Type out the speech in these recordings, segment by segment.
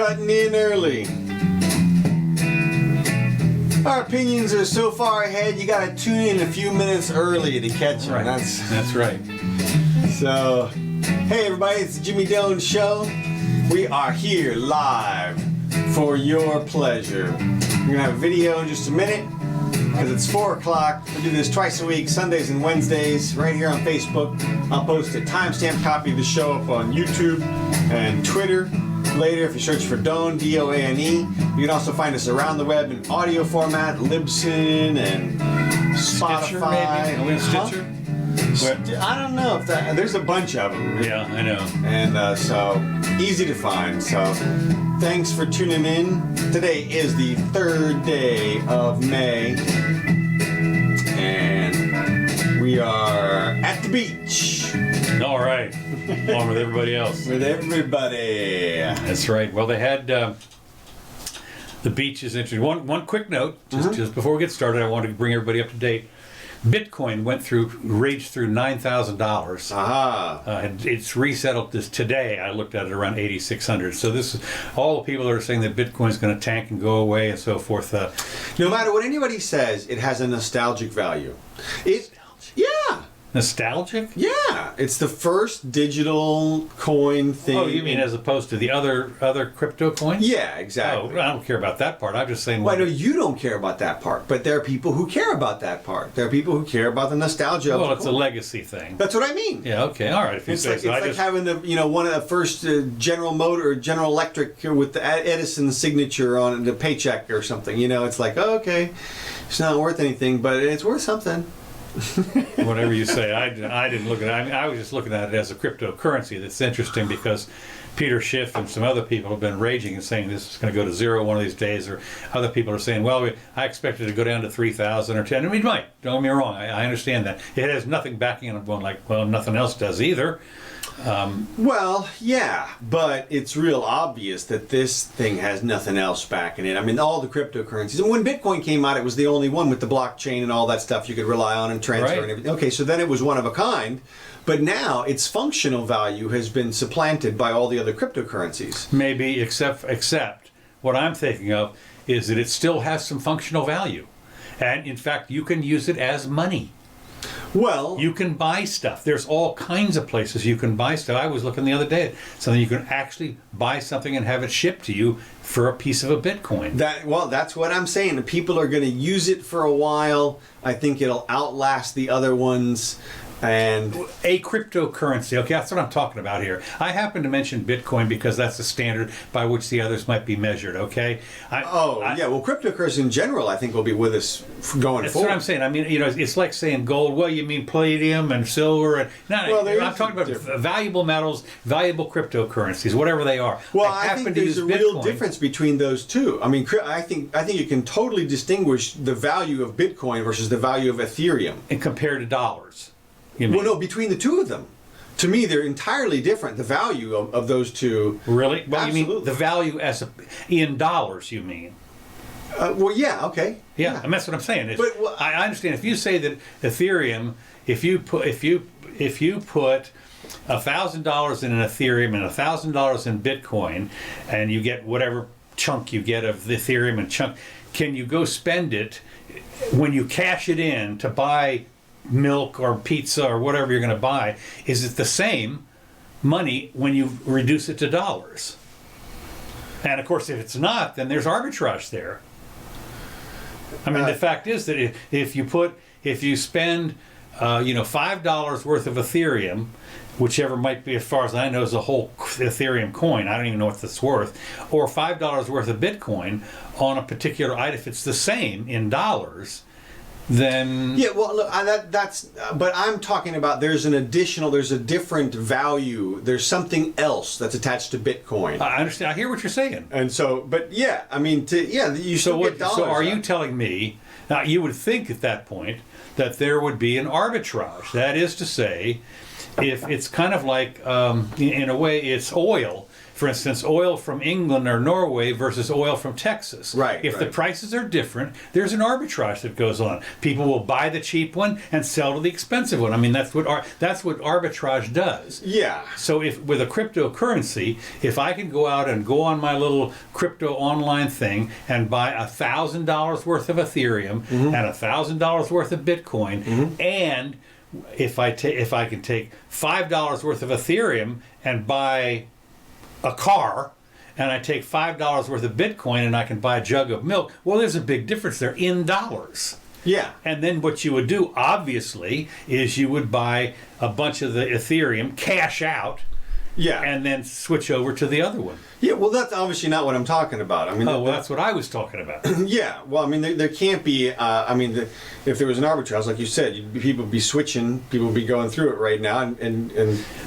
cutting in early. Our opinions are so far ahead, you gotta tune in a few minutes early to catch them. Right. That's right. So, hey everybody, it's the Jimmy Doane Show. We are here live for your pleasure. We're gonna have a video in just a minute because it's 4 o'clock. We do this twice a week, Sundays and Wednesdays, right here on Facebook. I'll post a timestamp copy of the show up on YouTube and Twitter later if you search for Doane, D-O-A-N-E. You can also find us around the web in audio format, Libsyn and Spotify. Stitcher, maybe? Are we on Stitcher? I don't know if that. There's a bunch of them. Yeah, I know. And so easy to find. So thanks for tuning in. Today is the 3rd day of May, and we are at the beach. All right. Along with everybody else. With everybody. That's right. Well, they had the beach is interesting. One quick note, just before we get started, I wanted to bring everybody up to date. Bitcoin raged through $9,000. Aha. It's resettled this today. I looked at it around 8,600. So this is all the people that are saying that Bitcoin is going to tank and go away and so forth. No matter what anybody says, it has a nostalgic value. Yeah. Nostalgic? Yeah, it's the first digital coin thing. Oh, you mean as opposed to the other crypto coins? Yeah, exactly. Oh, I don't care about that part. I'm just saying. Well, I know you don't care about that part, but there are people who care about that part. There are people who care about the nostalgia of Well, the it's coin. a legacy thing. That's what I mean. Yeah, okay, all right. If you It's say like, so. it's like having the one of the first General Electric with the Edison signature on the paycheck or something. It's like, oh, okay, it's not worth anything, but it's worth something. Whatever you say. I didn't look at it. I mean, I was just looking at it as a cryptocurrency. That's interesting because Peter Schiff and some other people have been raging and saying this is going to go to zero one of these days, or other people are saying, well, I expect it to go down to 3,000 or 10. I mean, it might. Don't get me wrong. I understand that. It has nothing backing it. Going like, well, nothing else does either. Well, yeah, but it's real obvious that this thing has nothing else backing it. I mean, all the cryptocurrencies. And when Bitcoin came out, it was the only one with the blockchain and all that stuff you could rely on and transfer and everything. Okay, so then it was one of a kind. But now its functional value has been supplanted by all the other cryptocurrencies. Maybe, except what I'm thinking of is that it still has some functional value. And in fact, you can use it as money. Well, you can buy stuff. There's all kinds of places you can buy stuff. I was looking the other day at something you can actually buy something and have it shipped to you for a piece of a Bitcoin. That's what I'm saying. The people are going to use it for a while. I think it'll outlast the other ones. And a cryptocurrency. Okay, that's what I'm talking about here. I happen to mention Bitcoin because that's the standard by which the others might be measured. Okay. Well, cryptocurrency in general, I think, will be with us going forward. That's what I'm saying. I mean, it's like saying gold. Well, you mean palladium and silver, and I'm talking about valuable metals, valuable cryptocurrencies, whatever they are. Well, I think there's a real difference between those two. I mean, I think you can totally distinguish the value of Bitcoin versus the value of Ethereum, and compared to dollars. Well, no, between the two of them. To me, they're entirely different. The value of those two. Really? Well, absolutely. You mean the value in dollars, you mean? Well, yeah, okay. Yeah, and that's what I'm saying. I understand. If you say that Ethereum, if you put $1,000 in an Ethereum and $1,000 in Bitcoin, and you get whatever chunk you get of the Ethereum and chunk, can you go spend it when you cash it in to buy milk or pizza or whatever you're going to buy? Is it the same money when you reduce it to dollars? And of course, if it's not, then there's arbitrage there. I mean, the fact is that if you spend $5 worth of Ethereum, whichever might be, as far as I know, is a whole Ethereum coin, I don't even know what that's worth, or $5 worth of Bitcoin on a particular item, if it's the same in dollars, then well, look, but I'm talking about there's a different value. There's something else that's attached to Bitcoin. I understand. I hear what you're saying. And so, but yeah, I mean, you still get dollars. So are you telling me now? You would think at that point that there would be an arbitrage. That is to say, if it's kind of like in a way it's oil. for instance, oil from England or Norway versus oil from Texas. Right. If the prices are different, there's an arbitrage that goes on. People will buy the cheap one and sell to the expensive one. I mean, that's what arbitrage does. Yeah. So if with a cryptocurrency, if I can go out and go on my little crypto online thing and buy $1,000 worth of Ethereum and $1,000 worth of Bitcoin, and if I can take $5 worth of Ethereum and buy a car, and I take $5 worth of Bitcoin and I can buy a jug of milk, well, there's a big difference there in dollars. Yeah. And then what you would do, obviously, is you would buy a bunch of the Ethereum, cash out, Yeah. and then switch over to the other one. Yeah, well, that's obviously not what I'm talking about. I mean, That's what I was talking about. yeah. Well, I mean, there can't be. If there was an arbitrage, like you said, people would be switching. People would be going through it right now, and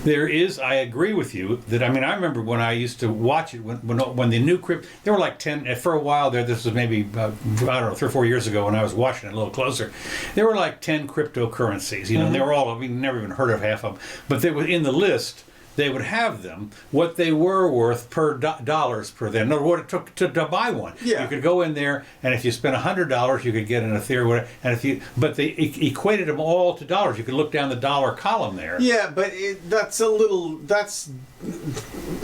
There is. I agree with you that. I mean, I remember when I used to watch it when the new crypto. There were like 10 for a while there. This was maybe I don't know 3 or 4 years ago when I was watching it a little closer. There were like 10 cryptocurrencies. You know, and they were all. I mean, never even heard of half of them, but they were in the list. They would have them what they were worth per dollars per them. No, what it took to buy one. Yeah. You could go in there, and if you spent $100, you could get an Ethereum. And but they equated them all to dollars. You could look down the dollar column there. yeah, but that's a little. That's.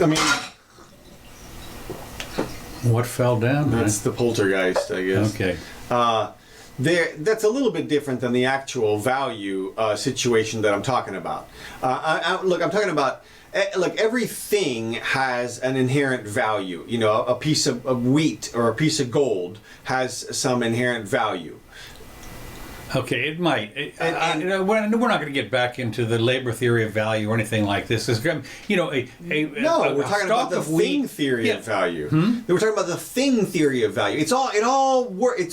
I mean, What fell down? that's the poltergeist, I guess. Okay. That's a little bit different than the actual value situation that I'm talking about. Look, I'm talking about. Look, everything has an inherent value. You know, a piece of wheat or a piece of gold has some inherent value. Okay, it might. We're not going to get back into the labor theory of value or anything like this. You know, we're talking about the thing theory of value. We're talking about the thing theory of value. It's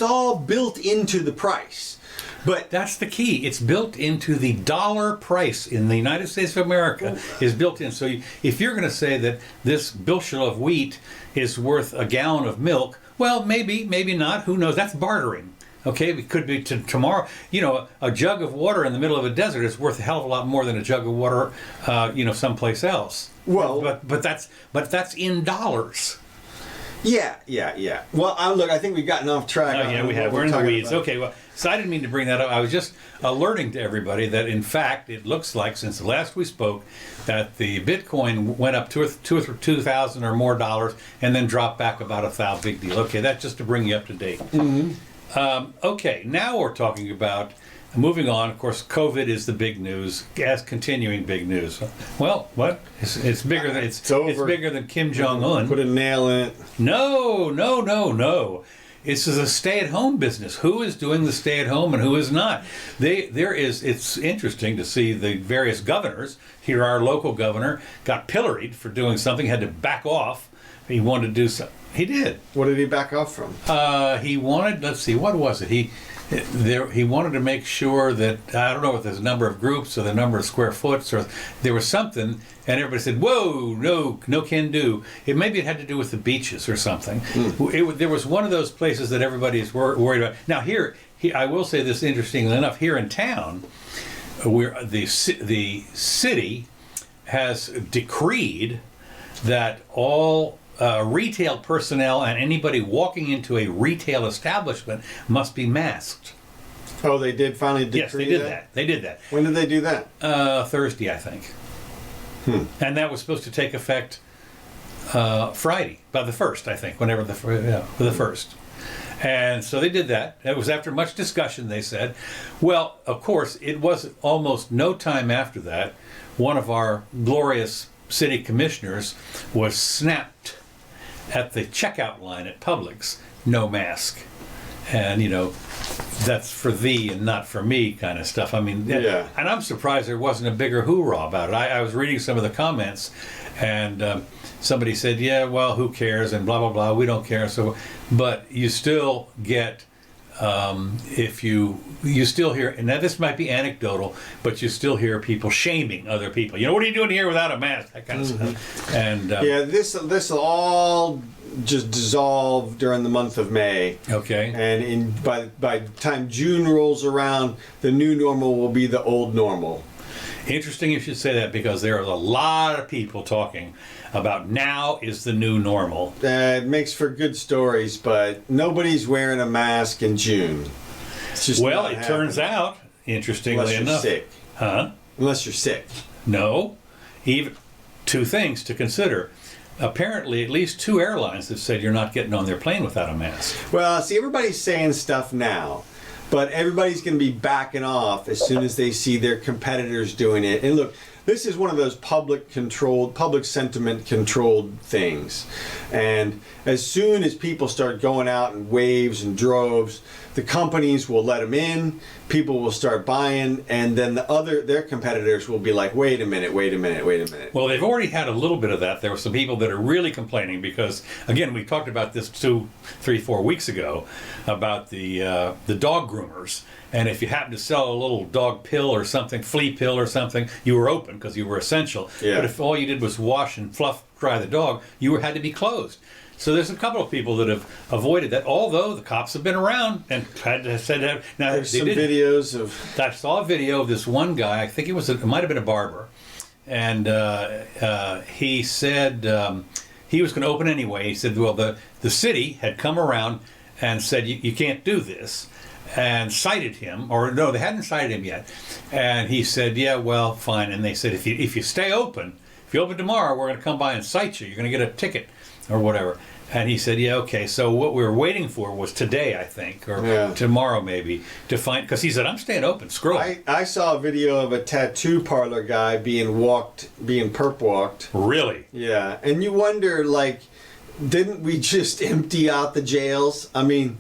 all built into the price. But that's the key. It's built into the dollar price in the United States of America is built in. So if you're going to say that this bushel of wheat is worth a gallon of milk, well, maybe not. Who knows? That's bartering. Okay, it could be tomorrow. You know, a jug of water in the middle of a desert is worth a hell of a lot more than a jug of water, someplace else. Well, but that's in dollars. Yeah. Well, look, I think we've gotten off track. Oh, yeah, we have. We're in the weeds. About. Okay, well, so I didn't mean to bring that up. I was just alerting to everybody that, in fact, it looks like since the last we spoke, that the Bitcoin went up $2,000 or more dollars and then dropped back about $1,000. Big deal. Okay, that's just to bring you up to date. Okay, now we're talking about moving on. Of course, COVID is the big news, as continuing big news. Well, what? It's bigger than it's bigger than Kim Jong-un. Put a nail in it. No. This is a stay-at-home business. Who is doing the stay-at-home and who is not? It's interesting to see the various governors. Here, our local governor got pilloried for doing something, had to back off. He wanted to do something. He did. What did he back off from? He wanted, let's see, what was it? He wanted to make sure that, I don't know if there's a number of groups or the number of square foots, or there was something, and everybody said, whoa, no can do. Maybe it had to do with the beaches or something. There was one of those places that everybody is worried about. Now here, I will say this, interestingly enough, here in town, where the city has decreed that all retail personnel and anybody walking into a retail establishment must be masked. Oh, they did finally decree that? Yes, they did that. They did that. When did they do that? Thursday, I think. And that was supposed to take effect Friday, by the 1st, I think, whenever the 1st. And so they did that. It was after much discussion, they said. Well, of course, it was almost no time after that, one of our glorious city commissioners was snapped at the checkout line at Publix, no mask. And, that's for thee and not for me kind of stuff. I mean, yeah. And I'm surprised there wasn't a bigger hoorah about it. I was reading some of the comments, and somebody said, yeah, well, who cares, and blah, blah, blah, we don't care. So, but you still get, if you still hear, and now this might be anecdotal, but you still hear people shaming other people. What are you doing here without a mask? That kind of stuff. And this will all just dissolve during the month of May. Okay. And by the time June rolls around, the new normal will be the old normal. Interesting you should say that, because there are a lot of people talking about now is the new normal. It makes for good stories, but nobody's wearing a mask in June. It's just Well, not it happening. turns out, interestingly Unless you're enough. sick. Huh? Unless you're sick. No. Even two things to consider. Apparently, at least 2 airlines have said you're not getting on their plane without a mask. Well, see, everybody's saying stuff now, but everybody's going to be backing off as soon as they see their competitors doing it. And look, this is one of those public sentiment controlled things. And as soon as people start going out in waves and droves, the companies will let them in, people will start buying, and then their competitors will be like, wait a minute. Well, they've already had a little bit of that. There were some people that are really complaining because, again, we talked about this 2, 3, 4 weeks ago about the dog groomers. And if you happen to sell a little dog pill or something, flea pill or something, you were open because you were essential. Yeah. But if all you did was wash and fluff dry the dog, you had to be closed. So there's a couple of people that have avoided that, although the cops have been around and said that. Now, There's some videos of... I saw a video of this one guy, I think it might have been a barber, and he said he was going to open anyway. He said, well, the city had come around and said, you can't do this, and cited him, or no, they hadn't cited him yet. And he said, yeah, well, fine. And they said, if you stay open, if you open tomorrow, we're going to come by and cite you. You're going to get a ticket or whatever. And he said, yeah, okay. So what we were waiting for was today, I think, or tomorrow maybe, to find, because he said, I'm staying open, screw it. I saw a video of a tattoo parlor guy being perp walked. Really? Yeah, and you wonder, like, didn't we just empty out the jails? I mean,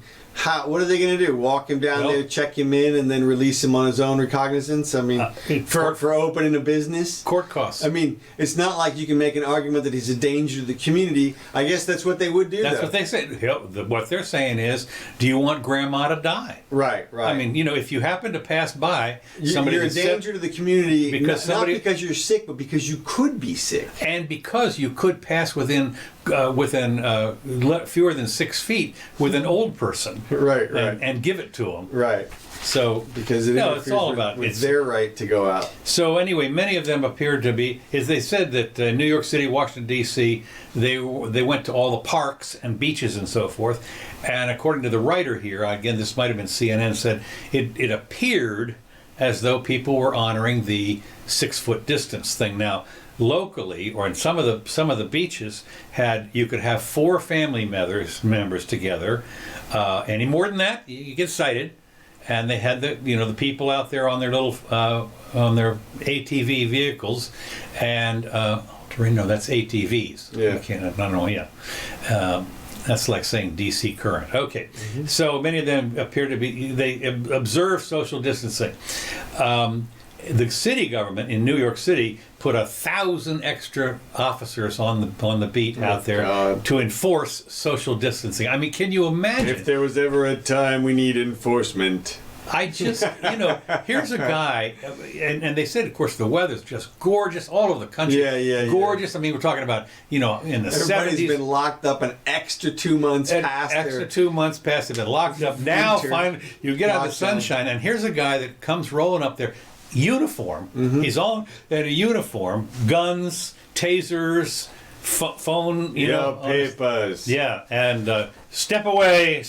what are they going to do? Walk him down there, check him in, and then release him on his own recognizance? I mean, for opening a business? Court costs. I mean, it's not like you can make an argument that he's a danger to the community. I guess that's what they would do. That's what they say. What they're saying is, do you want grandma to die? Right. I mean, if you happen to pass by somebody you're a danger to the community, not because you're sick, but because you could be sick. And because you could pass within fewer than 6 feet with an old person. Right. And give it to them. Right. So because it's all about it's their right to go out. So anyway, many of them appeared to be, as they said that New York City, Washington D.C., they went to all the parks and beaches and so forth. And according to the writer here, again, this might have been CNN, said it appeared as though people were honoring the 6-foot distance thing. Now, locally, or in some of the beaches, you could have 4 family members together. Any more than that, you get cited. And they had the people out there on their little on their ATV vehicles, and that's ATVs. Yeah. I don't know. Yeah. That's like saying DC current. Okay. Mm-hmm. So many of them appear to be, they observe social distancing. The city government in New York City put 1,000 extra officers on the beat out there to enforce social distancing. I mean, can you imagine? If there was ever a time we need enforcement. I just, here's a guy, and they said, of course, the weather's just gorgeous all over the country. Yeah. Gorgeous. I mean, we're talking about, in the 70s. Everybody's been locked up an extra 2 months past. Extra 2 months past, they've been locked up. Now, finally, you get out of the sunshine, and here's a guy that comes rolling up there, uniform. Mm-hmm. He's all in a uniform, guns, tasers, phone, papers. Yeah, and step away.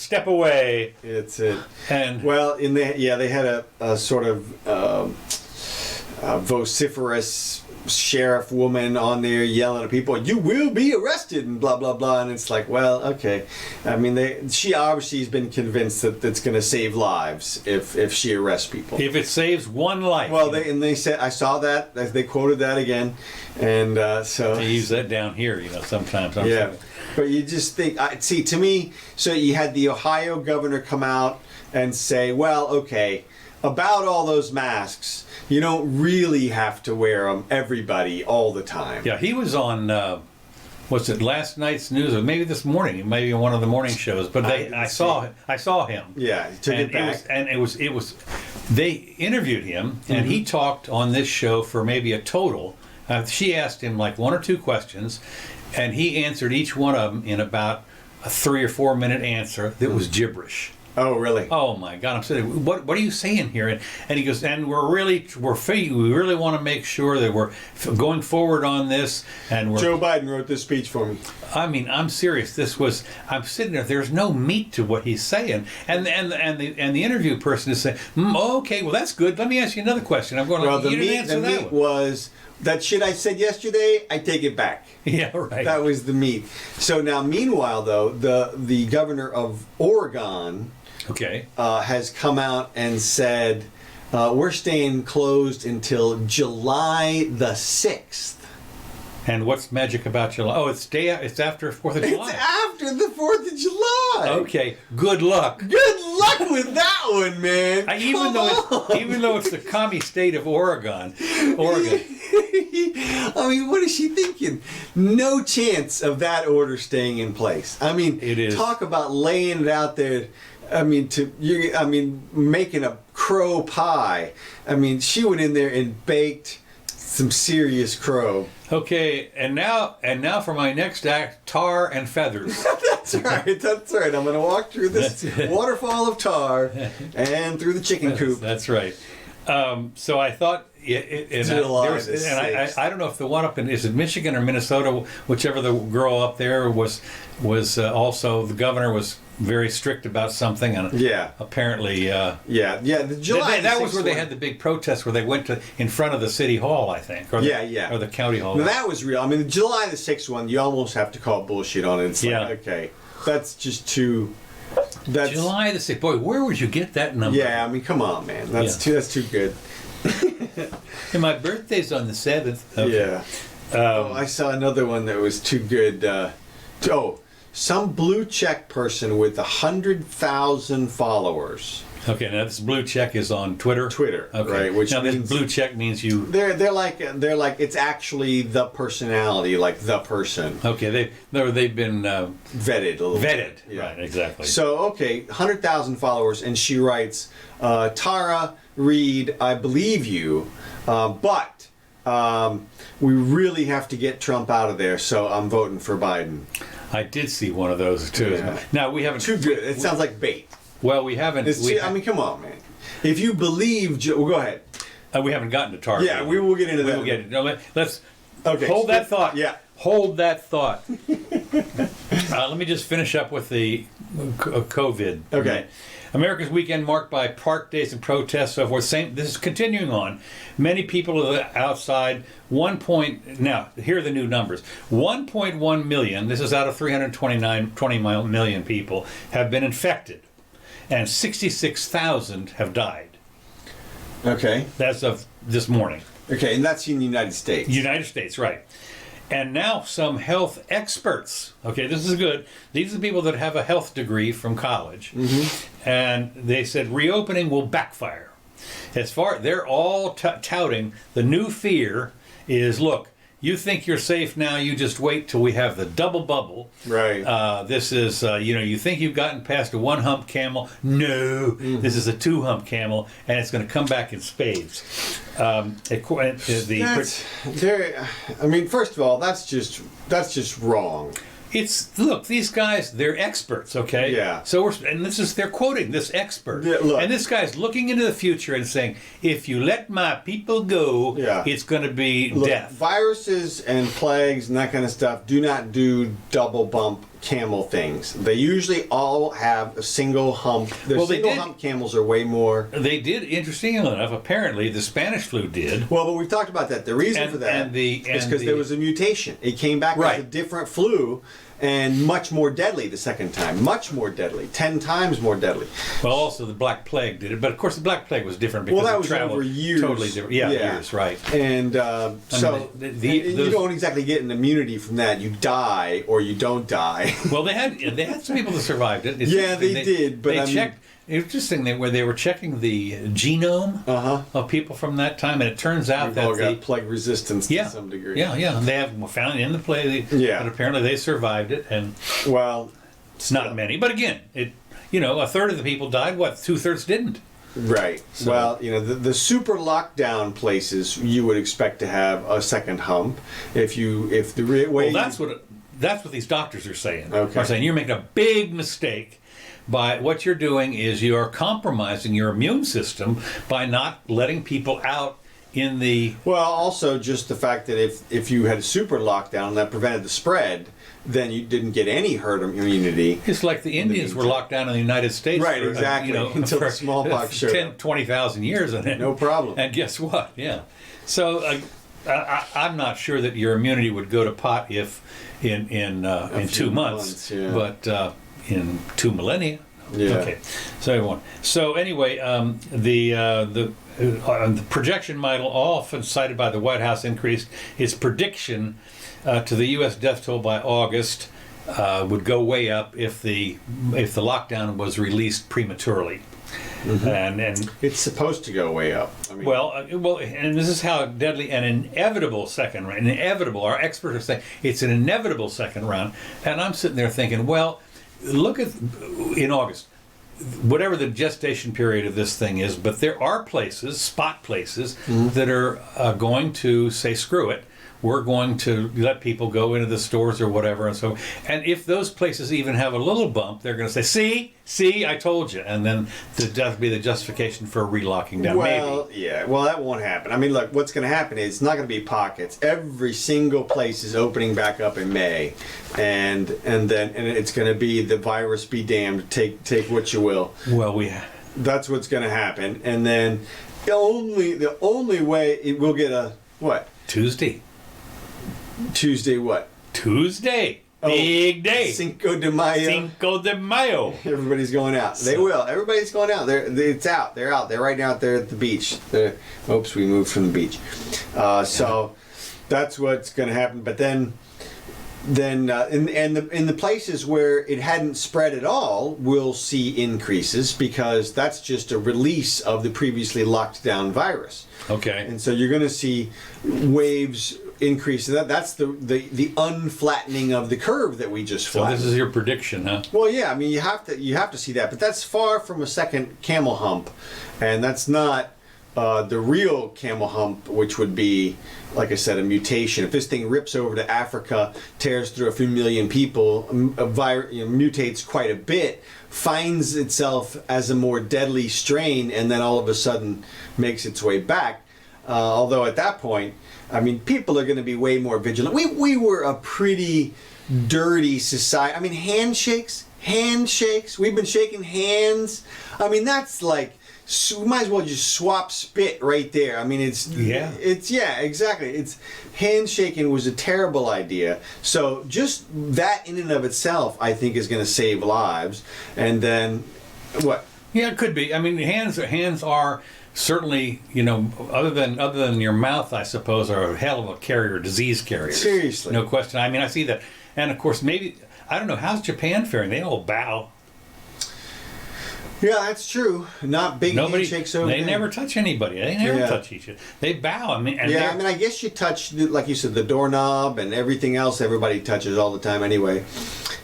It's it. And they had a sort of vociferous sheriff woman on there yelling at people, "You will be arrested," and blah blah blah. And it's like, well, okay. I mean, she obviously has been convinced that it's going to save lives if she arrests people. If it saves one life. Well, they said, I saw that, they quoted that again, and so they use that down here, sometimes. But you just think, to me, so you had the Ohio governor come out and say, well, okay, about all those masks, you don't really have to wear them, everybody, all the time. Yeah, he was on, last night's news, or maybe this morning, maybe on one of the morning shows, but I saw him. Yeah, he took it back. It was, they interviewed him, and he talked on this show for maybe a total. She asked him like 1 or 2 questions, and he answered each one of them in about a 3 or 4 minute answer that was gibberish. Oh, really? Oh my God! I'm saying, what are you saying here? And he goes, and we really want to make sure that we're going forward on this. And Joe Biden wrote this speech for me. I mean, I'm serious. I'm sitting there. There's no meat to what he's saying, and the interview person is saying, okay, well that's good. Let me ask you another question. I'm going. Well, you didn't answer that meat one. was that shit I said yesterday. I take it back. Yeah, right. That was the meat. So now, meanwhile, though, the governor of Oregon. Okay. Has come out and said we're staying closed until July the 6th. And what's magic about July? Oh, it's after 4th of July. It's after the 4th of July. Okay. Good luck. Good luck with that one, man. Even though it's the commie state of Oregon. I mean, what is she thinking? No chance of that order staying in place. I mean, it is. Talk about laying it out there. I mean, making a crow pie. I mean, she went in there and baked some serious crow. Okay, and now for my next act, tar and feathers. That's right. That's right. I'm going to walk through this waterfall of tar and through the chicken coop. That's right. So I thought, I don't know if the one up in, is it Michigan or Minnesota, whichever the girl up there was also, the governor was very strict about something, and apparently the July that was where they had the big protest where they went to in front of the city hall, I think, or the county hall. Now, that was real. I mean, the July the 6th one, you almost have to call bullshit on it. It's like, okay, that's just too. That's July the 6th. Boy, where would you get that number? Yeah, I mean, come on, man. That's too good. And my birthday's on the 7th. Okay. Yeah. I saw another one that was too good. Some blue check person with 100,000 followers. Okay, now this blue check is on Twitter. Twitter, okay. Right? Which now means this blue check means you. They're like it's actually the personality, like the person. Okay, they've been vetted a little. Vetted, bit. right? Exactly. So 100,000 followers, and she writes, Tara Reid, I believe you, but we really have to get Trump out of there, so I'm voting for Biden. I did see one of those too. Yeah. Now we haven't. Too good. It sounds like bait. Well, we haven't. I mean, come on, man. If you believe, well, go ahead. We haven't gotten to Target. Yeah, we will get into that. We will get it. No, let's okay. Hold that thought. Yeah. Hold that thought. Let me just finish up with the COVID. Okay. America's weekend marked by park days and protests, so forth. This is continuing on. Many people are outside. Now, here are the new numbers. 1.1 million, this is out of 20 million people, have been infected. And 66,000 have died. Okay. That's of this morning. Okay, and that's in the United States. United States, right. And now some health experts, okay, this is good. These are the people that have a health degree from college. Mm-hmm. And they said reopening will backfire. They're all touting the new fear is, look, you think you're safe now, you just wait till we have the double bubble. Right. This is, you think you've gotten past a one hump camel. No, This is a two hump camel, and it's going to come back in spades. First of all, that's just wrong. Look, these guys, they're experts, okay? Yeah. So they're quoting this expert. Yeah, look. And this guy's looking into the future and saying, if you let my people go, it's going to be death. Viruses and plagues and that kind of stuff do not do double bump camel things. They usually all have a single hump. Hump camels are way more. They did, interestingly enough, apparently the Spanish flu did. Well, but we've talked about that. The reason for that is because there was a mutation. It came back as a different flu. And much more deadly the second time. Much more deadly. 10 times more deadly. Well, also the Black Plague did it. But, of course, the Black Plague was different because that it was traveled over years. Totally different. Yeah, years, right. And you don't exactly get an immunity from that. You die or you don't die. Well, they had some people that survived it. They did. But they checked. Interesting where they were checking the genome of people from that time, and it turns out all got plague resistance to some degree. Yeah. They have found it in the plague, but apparently they survived it, and not many. But again, a third of the people died. 2/3 didn't. Right. So, well, the super lockdown places, you would expect to have a second hump that's what these doctors are saying. Okay. They're saying you're making a big mistake by what you're doing is you are compromising your immune system by not letting people out in the... Well, also just the fact that if you had a super lockdown that prevented the spread, then you didn't get any herd immunity. It's like the Indians were locked down in the United States. Right, for, exactly. Until the smallpox showed 10, up. 20,000 years. And No problem. And guess what? Yeah. So I'm not sure that your immunity would go to pot if in 2 months, yeah. but in 2 millennia. Yeah. Okay. So anyway, the projection model, often cited by the White House, increased its prediction to the U.S. death toll by August would go way up if the lockdown was released prematurely. Mm-hmm. And it's supposed to go way up. I mean, well, and this is how deadly an inevitable second round. Inevitable. Our experts are saying it's an inevitable second round, and I'm sitting there thinking, well, look at in August, whatever the gestation period of this thing is, but there are places, spot places, that are going to say, screw it. We're going to let people go into the stores or whatever, and if those places even have a little bump, they're going to say, "See, I told you," and then that'll be the justification for relocking down. Well, maybe. Yeah. Well, that won't happen. I mean, look, what's going to happen is it's not going to be pockets. Every single place is opening back up in May, and it's going to be the virus be damned. Take what you will. Well, that's what's going to happen, and then the only way it will get a what? Tuesday what? Tuesday. Big day. Cinco de Mayo. Cinco de Mayo. Everybody's going out. They will. Everybody's going out. It's out. They're out. They're right now out there at the beach. Oops, we moved from the beach. So that's what's going to happen. But then in the places where it hadn't spread at all, we'll see increases because that's just a release of the previously locked down virus. Okay. And so you're going to see waves increase. That's the unflattening of the curve that we just flattened. So this is your prediction, huh? Well, yeah. I mean, you have to see that, but that's far from a second camel hump, and that's not the real camel hump, which would be, like I said, a mutation. If this thing rips over to Africa, tears through a few million people, mutates quite a bit, finds itself as a more deadly strain, and then all of a sudden makes its way back. Although at that point, I mean, people are going to be way more vigilant. We were a pretty dirty society. I mean, handshakes. We've been shaking hands. I mean, that's like, we might as well just swap spit right there. I mean, exactly. Handshaking was a terrible idea. So just that in and of itself, I think, is going to save lives. And then what? Yeah, it could be. I mean, hands are certainly, other than your mouth, I suppose, are a hell of a carrier, disease carrier. Seriously. No question. I mean, I see that. And of course, maybe, I don't know, how's Japan faring? They all bow. Yeah, that's true. Not big handshakes over there. They never touch anybody. They never touch each other. They bow. I mean, I guess you touch, like you said, the doorknob and everything else. Everybody touches all the time anyway.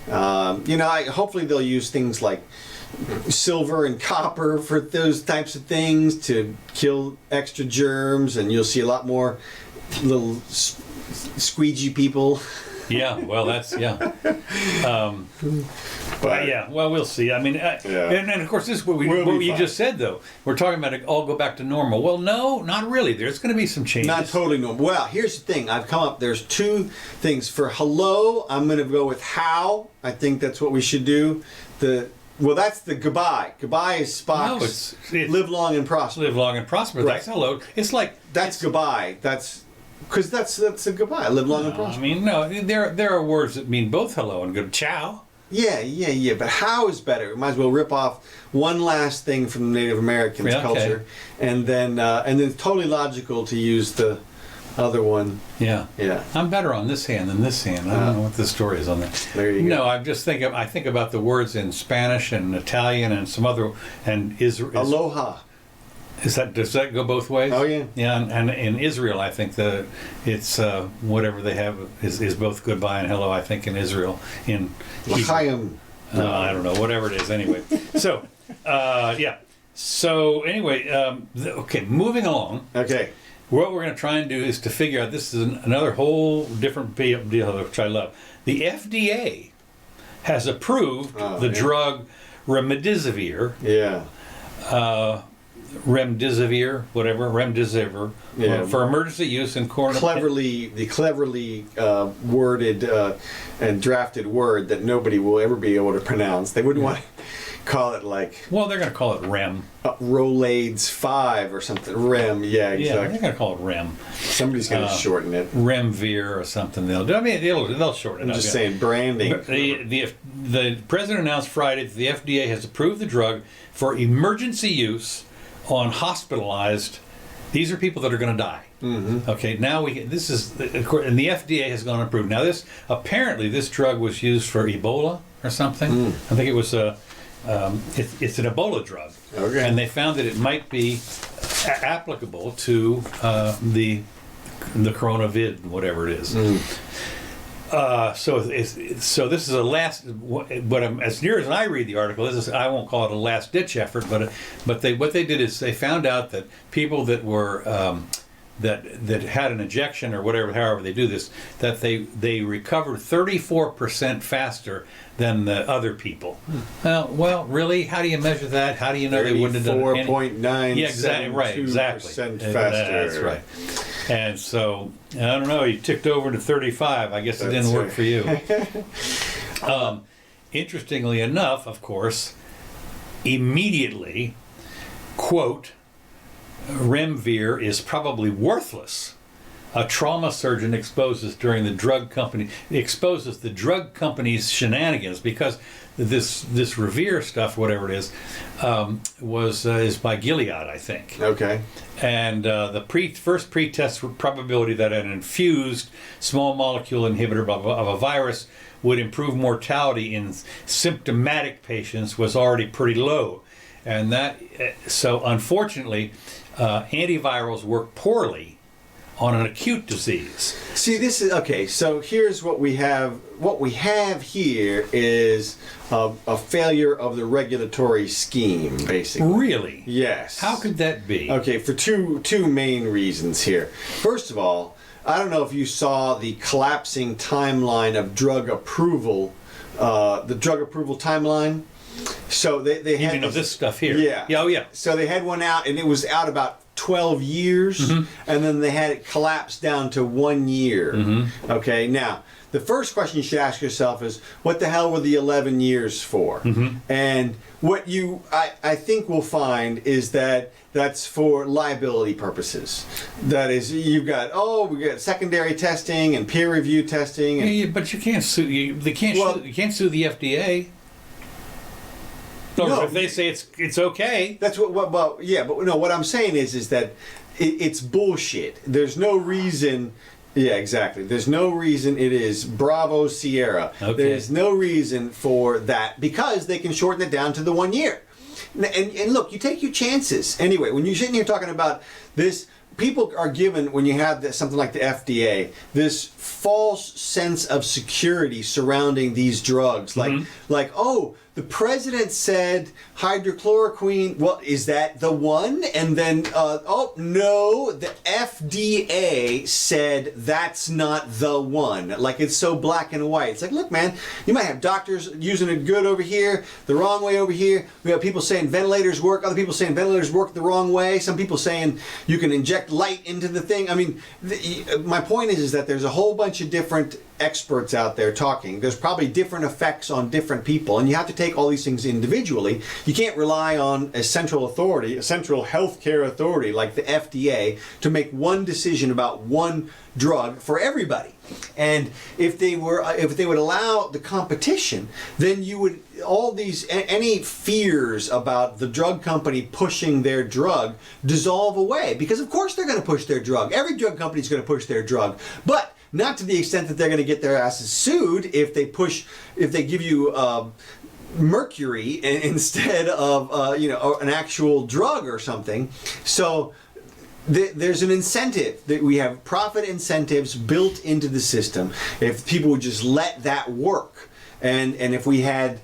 Hopefully they'll use things like silver and copper for those types of things to kill extra germs, and you'll see a lot more little squeegee people. Yeah, well, that's but yeah, well, we'll see. I mean, and of course, this is what you just said, though. We're talking about it all go back to normal. Well, no, not really. There's going to be some changes. Not totally normal. Well, here's the thing. There's two things. For hello, I'm going to go with how. I think that's what we should do. That's the goodbye. Goodbye is Spock's live long and prosper. Live long and prosper. Right. That's hello. It's like... That's goodbye. Because that's a goodbye. Live long and prosper. I mean, no, there are words that mean both hello and good. Ciao. Yeah. But how is better? We might as well rip off one last thing from the Native Americans' culture, and then it's totally logical to use the other one. Yeah. I'm better on this hand than this hand. I don't know what the story is on that. There you go. No, I think about the words in Spanish and Italian and some other Aloha. Does that go both ways? Oh yeah. Yeah, and in Israel, I think it's whatever they have is both goodbye and hello. I think in Israel L'chaim. I don't know, whatever it is. Anyway, so yeah. So anyway, okay, moving along. Okay. What we're going to try and do is to figure out. This is another whole different deal, which I love. The FDA has approved the drug remdesivir. Yeah. Remdesivir, for emergency use in the cleverly worded and drafted word that nobody will ever be able to pronounce. They wouldn't want to call it like... Well, they're going to call it REM. Rolaids 5 or something. REM, yeah, exactly. Yeah, they're going to call it REM. Somebody's going to shorten it. Remvir or something. They'll do. I mean, they'll shorten it. I'm just saying, branding. The president announced Friday that the FDA has approved the drug for emergency use on hospitalized. These are people that are going to die. Mm-hmm. Okay, now and the FDA has gone approved. Now apparently this drug was used for Ebola or something. I think it was it's an Ebola drug. Okay. And they found that it might be applicable to the coronavirus, whatever it is. So this is a last. As near as I read the article, I won't call it a last ditch effort, but what they did is they found out that people that were that had an injection or whatever, however they do this, that they recovered 34% faster than the other people. Well, really? How do you measure that? How do you know they wouldn't have done 4.9? Yeah, exactly. Faster. That's right. And so, I don't know, you ticked over to 35. I guess it didn't work for you. Interestingly enough, of course, immediately, quote, Remvir is probably worthless. A trauma surgeon exposes the drug company's shenanigans, because this Revere stuff, whatever it is, is by Gilead, I think. Okay. And the first pre-test probability that an infused small molecule inhibitor of a virus would improve mortality in symptomatic patients was already pretty low, and so unfortunately, antivirals work poorly on an acute disease. See, this is okay. So here's what we have. What we have here is a failure of the regulatory scheme, basically. Really? Yes. How could that be? Okay, for two main reasons here. First of all, I don't know if you saw the collapsing timeline of drug approval, the drug approval timeline. So they had of this stuff here. Yeah. Oh yeah. So they had one out, and it was out about 12 years, and then they had it collapse down to 1 year. Okay, now the first question you should ask yourself is, what the hell were the 11 years for? And what I think we'll find is that that's for liability purposes. That is, we got secondary testing and peer review testing. And, yeah, but you can't sue. You can't sue the FDA. No, if they say it's okay. That's what. Well, yeah, but no. What I'm saying is that it's bullshit. There's no reason. Yeah, exactly. There's no reason. It is Bravo Sierra. Okay. There's no reason for that, because they can shorten it down to the 1 year. And look, you take your chances. Anyway, when you're sitting here talking about this, people are given, when you have something like the FDA, this false sense of security surrounding these drugs. Like, oh, the president said hydrochloroquine. Well, is that the one? And then, oh, no, the FDA said that's not the one. Like, it's so black and white. It's like, look, man, you might have doctors using it good over here, the wrong way over here. We have people saying ventilators work, other people saying ventilators work the wrong way, some people saying you can inject light into the thing. I mean, my point is that there's a whole bunch of different experts out there talking. There's probably different effects on different people, and you have to take all these things individually. You can't rely on a central authority, a central healthcare authority like the FDA, to make one decision about one drug for everybody. And if they would allow the competition, then you would any fears about the drug company pushing their drug dissolve away, because of course they're going to push their drug. Every drug company is going to push their drug, but not to the extent that they're going to get their asses sued if they give you mercury instead of an actual drug or something. So there's an incentive that we have, profit incentives built into the system. If people would just let that work, and if we had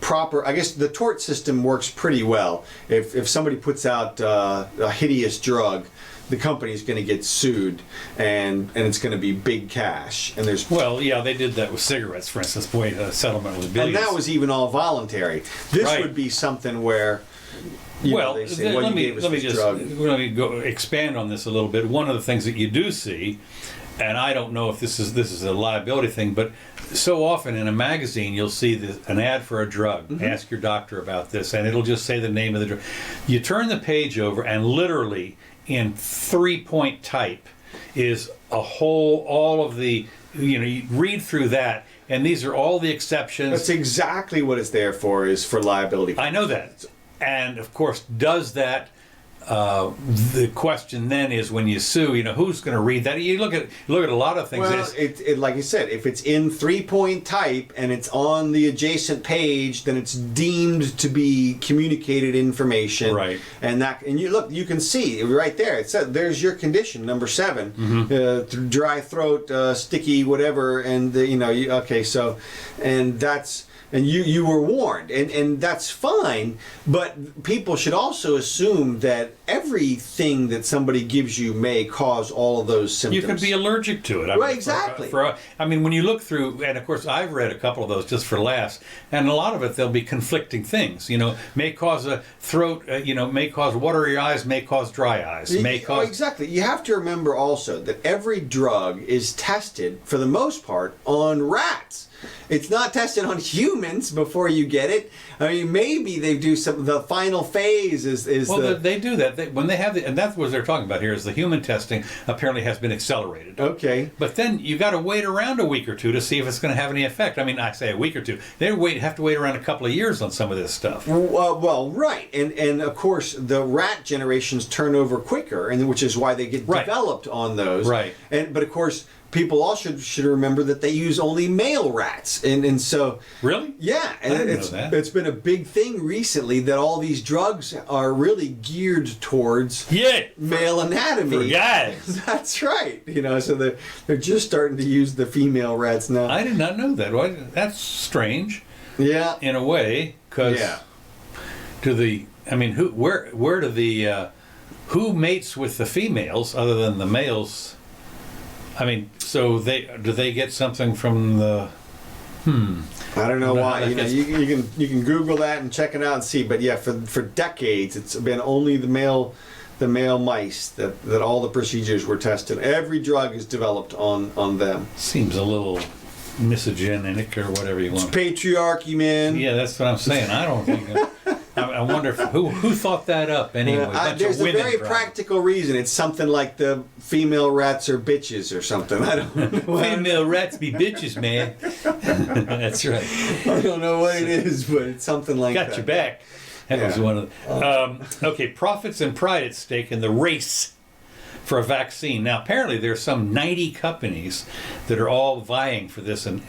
proper. I guess the tort system works pretty well. If somebody puts out a hideous drug, the company's going to get sued, and it's going to be big cash. And there's they did that with cigarettes, for instance. Boy, the settlement was billions. And that was even all voluntary. This would be something where. They say, let me go expand on this a little bit. One of the things that you do see, and I don't know if this is a liability thing, but so often in a magazine you'll see an ad for a drug. Mm-hmm. Ask your doctor about this, and it'll just say the name of the drug. You turn the page over, and literally in 3-point type is all of the, you read through that, and these are all the exceptions. That's exactly what it's there for, is for liability. I know that. And of course, does that, the question then is, when you sue, who's going to read that? You look at a lot of things. Well, it like you said, if it's in 3-point type and it's on the adjacent page, then it's deemed to be communicated information. Right. And you can see right there. It said, there's your condition, number 7, mm-hmm. Dry throat, sticky, whatever, and that's. And you were warned, and that's fine, but people should also assume that everything that somebody gives you may cause all of those symptoms. You could be allergic to it. Right, exactly. When you look through, and of course I've read a couple of those just for laughs, and a lot of it, there'll be conflicting things. May cause a throat, may cause watery eyes, may cause dry eyes, may cause... Exactly. You have to remember also that every drug is tested, for the most part, on rats. It's not tested on humans before you get it. I mean, maybe they do the final phase is they do that. When they have and that's what they're talking about here, is the human testing apparently has been accelerated. Okay. But then you got to wait around a week or two to see if it's going to have any effect. I mean, I say a week or two. They have to wait around a couple of years on some of this stuff. Well, right. And of course, the rat generations turn over quicker, and which is why they get developed on those. Right. But of course, people also should remember that they use only male rats, and so really, yeah, and I didn't know that. It's been a big thing recently that all these drugs are really geared towards male anatomy for guys. That's right. So they're just starting to use the female rats now. I did not know that. Well, that's strange. Yeah, in a way, because who mates with the females other than the males? I mean, so do they get something from the? I don't know why. You can Google that and check it out and see. But yeah, for decades it's been only the male mice that all the procedures were tested. Every drug is developed on them. Seems a little misogynic or whatever you want. It's patriarchy, man. Yeah, that's what I'm saying. I don't think. I wonder who thought that up anyway. There's a very practical reason. It's something like the female rats are bitches or something. I don't know. Female rats be bitches, man. That's right. I don't know what it is, but it's something like that. Got your back. That was one of the... okay, profits and pride at stake in the race for a vaccine. Now, apparently there's some 90 companies that are all vying for this, and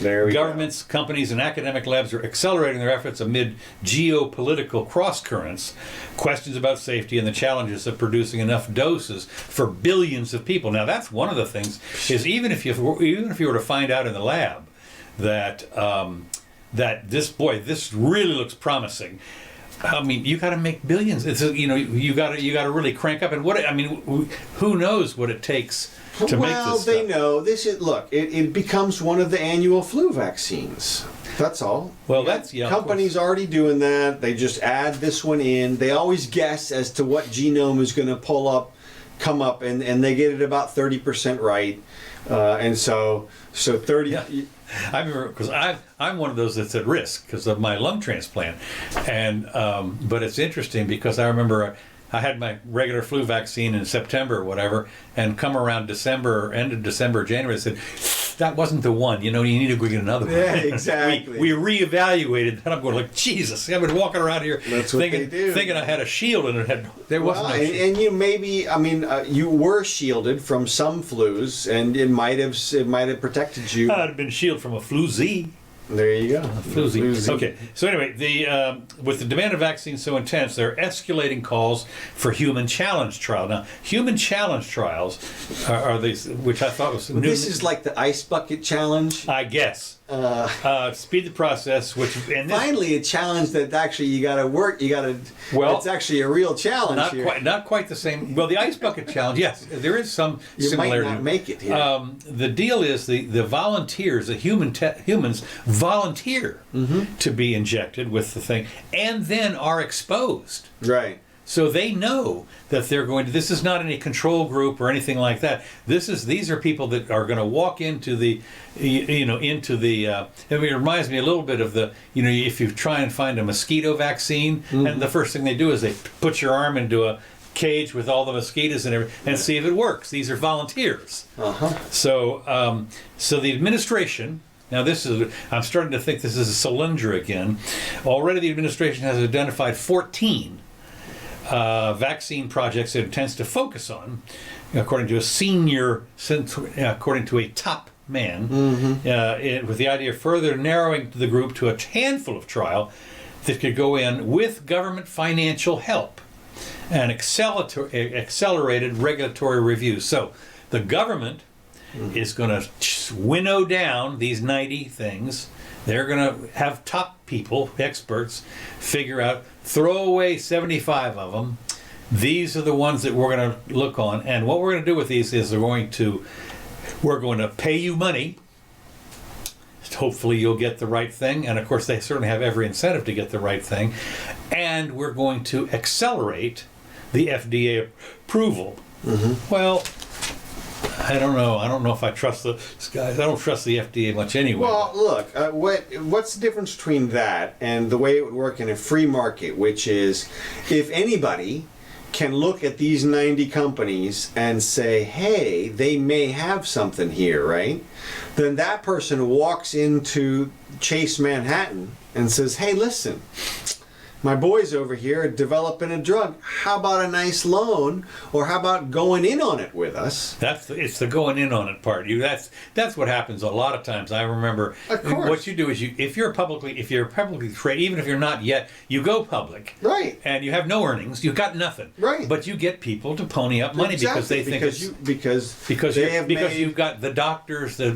governments, companies, and academic labs are accelerating their efforts amid geopolitical cross-currents, questions about safety, and the challenges of producing enough doses for billions of people. Now, that's one of the things, is even if you were to find out in the lab that this really looks promising, I mean, you got to make billions. It's you got to really crank up. And who knows what it takes to make this stuff? They know this is it becomes one of the annual flu vaccines. That's all. Well, companies already doing that. They just add this one in. They always guess as to what genome is going to come up, and they get it about 30% right. And so 30. Yeah. I remember, because I'm one of those that's at risk because of my lung transplant, and but it's interesting because I remember I had my regular flu vaccine in September or whatever, and come around end of December, January, I said, that wasn't the one. You need to go get another one. Yeah, exactly. we reevaluated, and I'm going like, Jesus, I've been walking around here thinking I had a shield, and there wasn't no shield. And you were shielded from some flus, and it might have protected you. I'd have been shielded from a flu Z. There you go. Flu Z. Okay, so anyway, with the demand of vaccines so intense, there are escalating calls for human challenge trial. Now, human challenge trials are these, which I thought was new. This is like the ice bucket challenge. I guess. Speed the process, finally a challenge that actually you got to work. Well, it's actually a real challenge. Not quite the same. Well, the ice bucket challenge, yes, there is some similarity. Might not make it here. The deal is the volunteers, the humans volunteer to be injected with the thing, and then are exposed. Right. So they know that they're going to. This is not any control group or anything like that. These are people that are going to walk into the, into the. It reminds me a little bit of the, if you try and find a mosquito vaccine, and the first thing they do is they put your arm into a cage with all the mosquitoes and everything, and see if it works. These are volunteers. So the administration. Now I'm starting to think this is a cylinder again. Already the administration has identified 14 vaccine projects it intends to focus on, according to a top man, with the idea of further narrowing the group to a handful of trial that could go in with government financial help and accelerated regulatory review. So the government is going to winnow down these 90 things. They're going to have top people, experts, figure out, throw away 75 of them. These are the ones that we're going to look on. And what we're going to do with these is we're going to pay you money. Hopefully you'll get the right thing. And of course, they certainly have every incentive to get the right thing. And we're going to accelerate the FDA approval. Well, I don't know. I don't know if I trust these guys. I don't trust the FDA much anyway. Well, look, what's the difference between that and the way it would work in a free market, which is if anybody can look at these 90 companies and say, hey, they may have something here, right? Then that person walks into Chase Manhattan and says, hey, listen, my boys over here are developing a drug. How about a nice loan, or how about going in on it with us? It's the going in on it part. That's what happens a lot of times. I remember what you do is if you're publicly traded, even if you're not yet, you go public, right? And you have no earnings, you've got nothing, right? But you get people to pony up money because they think because you've got the doctors, the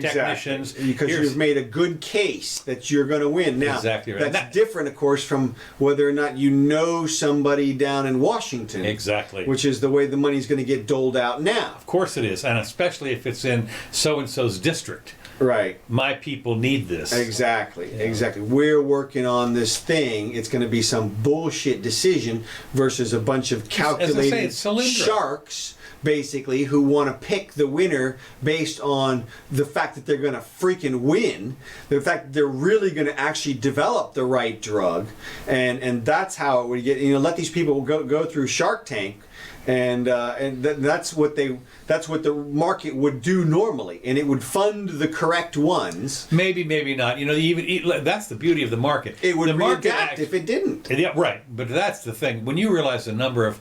technicians, because you've made a good case that you're going to win. Now, exactly right. That's different, of course, from whether or not you know somebody down in Washington. Exactly. Which is the way the money's going to get doled out now. Of course it is, and especially if it's in so-and-so's district. Right. My people need this. Exactly. Yeah. Exactly. We're working on this thing. It's going to be some bullshit decision versus a bunch of calculated sharks, basically, who want to pick the winner based on the fact that they're going to freaking win, the fact that they're really going to actually develop the right drug, and that's how it would get. Let these people go through Shark Tank, and that's what the market would do normally, and it would fund the correct ones. Maybe not. That's the beauty of the market. It would readapt if it didn't. Yeah, right. But that's the thing. When you realize the number of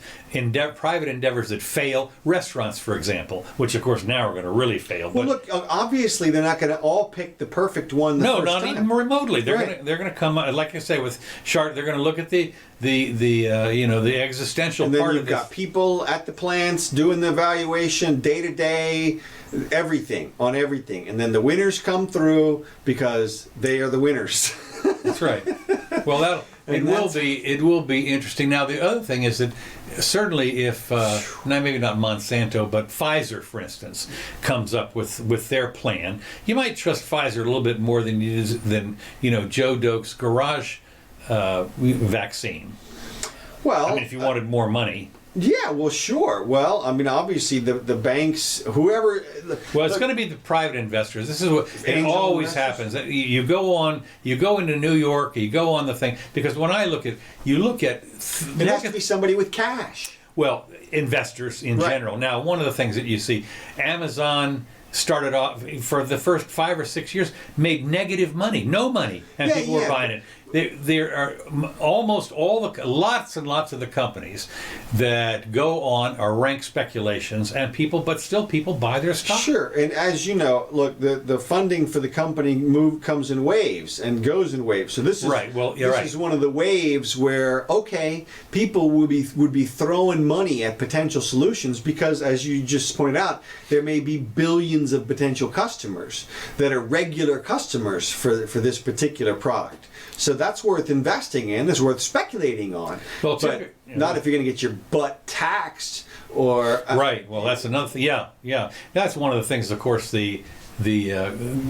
private endeavors that fail, restaurants, for example, which of course now are going to really fail. Well, look, obviously they're not going to all pick the perfect one. No, not even remotely. They're going to come, like I say, with Shark. They're going to look at the existential and then part you've of this. Got people at the plants doing the evaluation day to day, everything, and then the winners come through because they are the winners. That's right. Well, it will be interesting. Now, the other thing is that certainly if maybe not Monsanto, but Pfizer, for instance, comes up with their plan, you might trust Pfizer a little bit more than Joe Doak's garage vaccine. Well, if you wanted more money. Yeah, well, sure. Well, obviously the banks, whoever. Well, it's going to be the private investors. This is what it always happens. You go into New York, you go on the thing, because when I look at, it has to be somebody with cash. Well, investors in general. Now, one of the things that you see, Amazon started off for the first 5 or 6 years, made negative money, no money, and people were buying it. there are almost all the lots and lots of the companies that go on are rank speculations, and but still people buy their stock. Sure, and as you know, look, the funding for the company comes in waves and goes in waves. So this is right. Well, you're this right. is one of the waves where people would be throwing money at potential solutions because, as you just pointed out, there may be billions of potential customers that are regular customers for this particular product. So that's worth investing in. It's worth speculating on. Well, but not if you're going to get your butt taxed or right. Well, that's another thing. Yeah. That's one of the things. Of course, the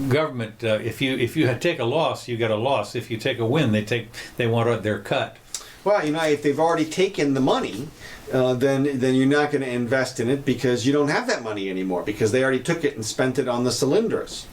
government. If you take a loss, you get a loss. If you take a win, they want their cut. Well, if they've already taken the money, then you're not going to invest in it because you don't have that money anymore because they already took it and spent it on the cylinders.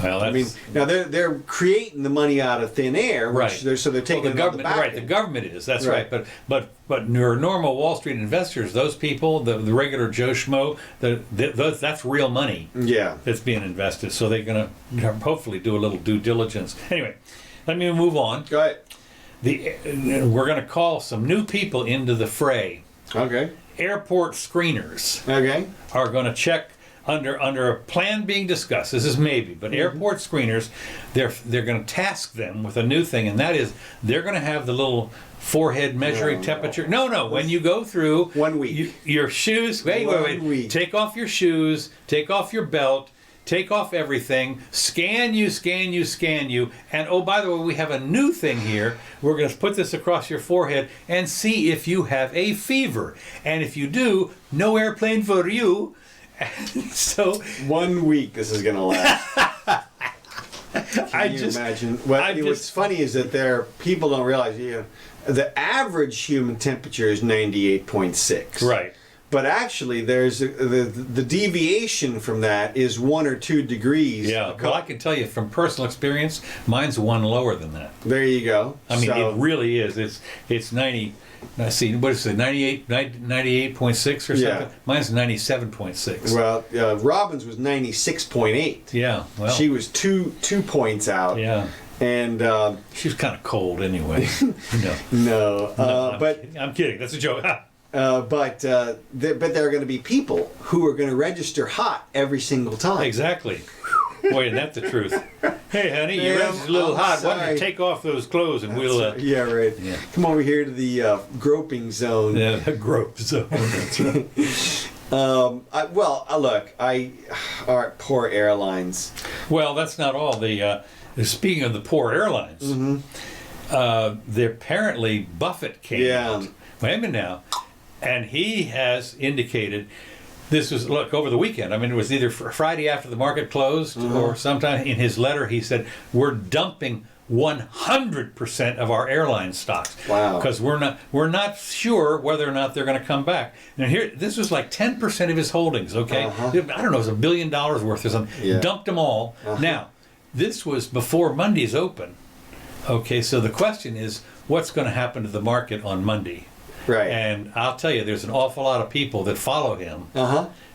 Well, now they're creating the money out of thin air, right? So they're taking the government, right? The government is that's right. But your normal Wall Street investors, those people, the regular Joe Schmo, that's real money. Yeah, that's being invested. So they're going to hopefully do a little due diligence. Anyway, let me move on. Go ahead. We're going to call some new people into the fray. Okay. Airport screeners. Okay. Are going to check under a plan being discussed. This is maybe, but airport screeners, they're going to task them with a new thing, and that is they're going to have the little forehead measuring temperature. No. When you go through 1 week, your shoes. Wait. Take off your shoes. Take off your belt. Take off everything, scan you, and oh, by the way, we have a new thing here. We're going to put this across your forehead and see if you have a fever. And if you do, no airplane for you. So 1 week this is going to last. Can you imagine? What's funny is that people don't realize the average human temperature is 98.6. Right. But actually, there's the deviation from that is 1 or 2 degrees. Yeah, well, I can tell you from personal experience, mine's 1 lower than that. There you go. I mean, it really is. It's 90. Let's see, what is it? 98.6 or something. Yeah. Mine's 97.6. Well, Robin's was 96.8. Yeah. Well, she was two points out. Yeah. And she was kind of cold anyway. No. I'm kidding. That's a joke. But there are going to be people who are going to register hot every single time. Exactly. Boy, isn't that the truth? Hey, honey, you registered a little hot. Why don't you take off those clothes and we'll... yeah, right. Yeah. Come over here to the groping zone. Yeah, the grope zone. That's right. Look, all right, poor airlines. Well, that's not all. Speaking of the poor airlines, apparently Buffett came out. Wait a minute now. And he has indicated, this was, over the weekend, I mean, it was either Friday after the market closed or sometime in his letter, he said, we're dumping 100% of our airline stocks. Wow. Because we're not sure whether or not they're going to come back. Now this was like 10% of his holdings, okay? I don't know, it was $1 billion worth or something. Yeah. Dumped them all. Now, this was before Monday's open. Okay, so the question is, what's going to happen to the market on Monday? Right. And I'll tell you, there's an awful lot of people that follow him.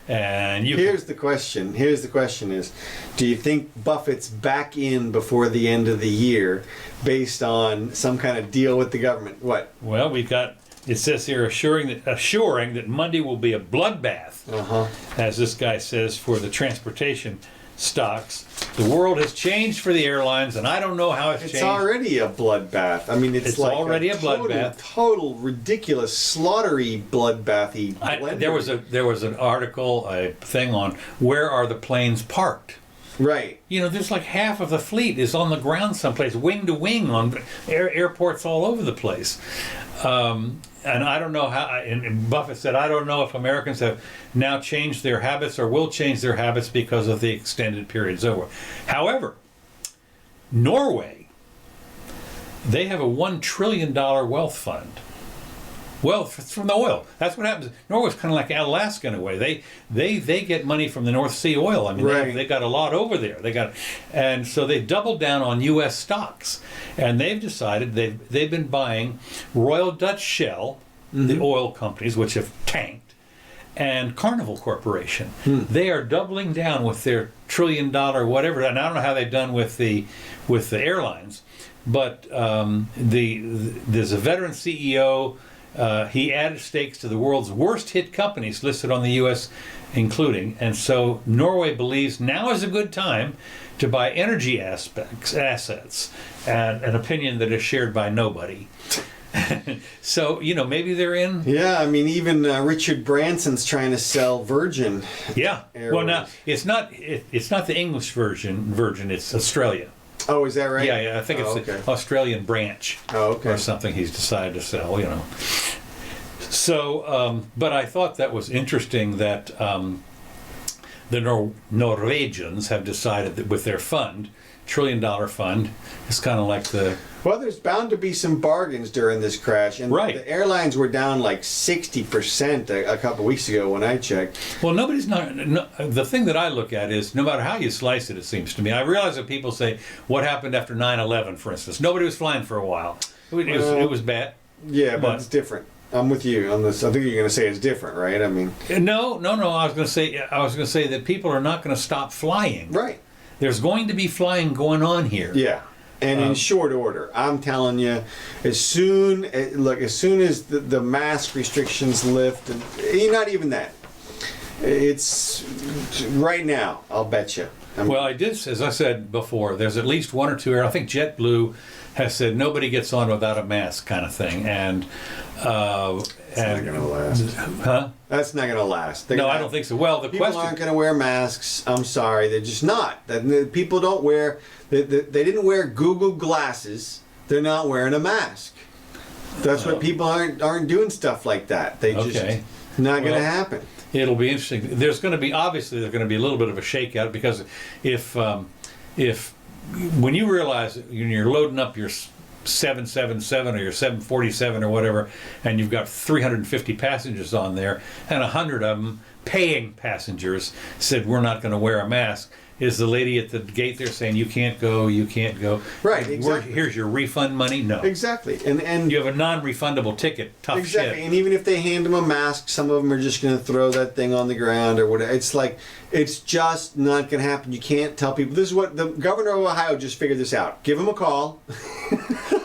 And here's the question. Is, do you think Buffett's back in before the end of the year based on some kind of deal with the government? What? Well, it says here assuring that Monday will be a bloodbath, as this guy says, for the transportation stocks. The world has changed for the airlines, and I don't know how it's changed. It's already a bloodbath. I mean, it's like already a bloodbath. Total ridiculous, slaughtery, bloodbathy. There was an article, a thing on where are the planes parked. Right. There's like half of the fleet is on the ground someplace, wing to wing, on airports all over the place. And I don't know how, and Buffett said, I don't know if Americans have now changed their habits or will change their habits because of the extended period's over. However, Norway, they have a $1 trillion wealth fund. Wealth, it's from the oil. That's what happens. Norway's kind of like Alaska in a way. They get money from the North Sea oil. I mean, they got a lot over there. And so they've doubled down on U.S. stocks, and they've decided they've been buying Royal Dutch Shell, the oil companies which have tanked, and Carnival Corporation. They are doubling down with their $1 trillion whatever. And I don't know how they've done with the airlines. but there's a veteran CEO. He added stakes to the world's worst hit companies listed on the U.S. including, and so Norway believes now is a good time to buy energy assets, and an opinion that is shared by nobody. So, maybe they're in. Yeah, I mean, even Richard Branson's trying to sell Virgin. Yeah. Airways. Well, now it's not the English Virgin. It's Australia. Oh, is that right? Yeah. I think it's the Australian branch. Oh, okay. Or something he's decided to sell. So, but I thought that was interesting that the Norwegians have decided that with their fund, $1 trillion fund, it's kind of like the... Well, there's bound to be some bargains during this crash. And right. The airlines were down like 60% a couple weeks ago when I checked. Well, the thing that I look at is no matter how you slice it, it seems to me. I realize that people say, what happened after 9/11, for instance? Nobody was flying for a while. It was bad. Yeah, but it's different. I'm with you on this. I think you're going to say it's different, right? I mean... No. I was going to say that people are not going to stop flying. Right. There's going to be flying going on here. Yeah. And in short order, I'm telling you, as soon as the mask restrictions lift, and not even that, it's right now, I'll bet you. Well, I did, as I said before, there's at least one or two, I think JetBlue has said nobody gets on without a mask kind of thing. And it's not going to last. Huh? That's not going to last. No, I don't think so. Well, people aren't going to wear masks. I'm sorry, they're just not. People don't wear. They didn't wear Google glasses. They're not wearing a mask. That's what people aren't doing stuff like that. They just not going to happen. It'll be interesting. There's going to be a little bit of a shakeout because if when you realize when you're loading up your 777 or your 747 or whatever, and you've got 350 passengers on there, and 100 of them paying passengers said we're not going to wear a mask. Is the lady at the gate there saying you can't go? Right, exactly. Here's your refund money? No. Exactly. And you have a non-refundable ticket. Tough shit. Exactly. And even if they hand them a mask, some of them are just going to throw that thing on the ground or whatever. It's like, it's just not going to happen. You can't tell people. This is what the governor of Ohio just figured this out. Give him a call.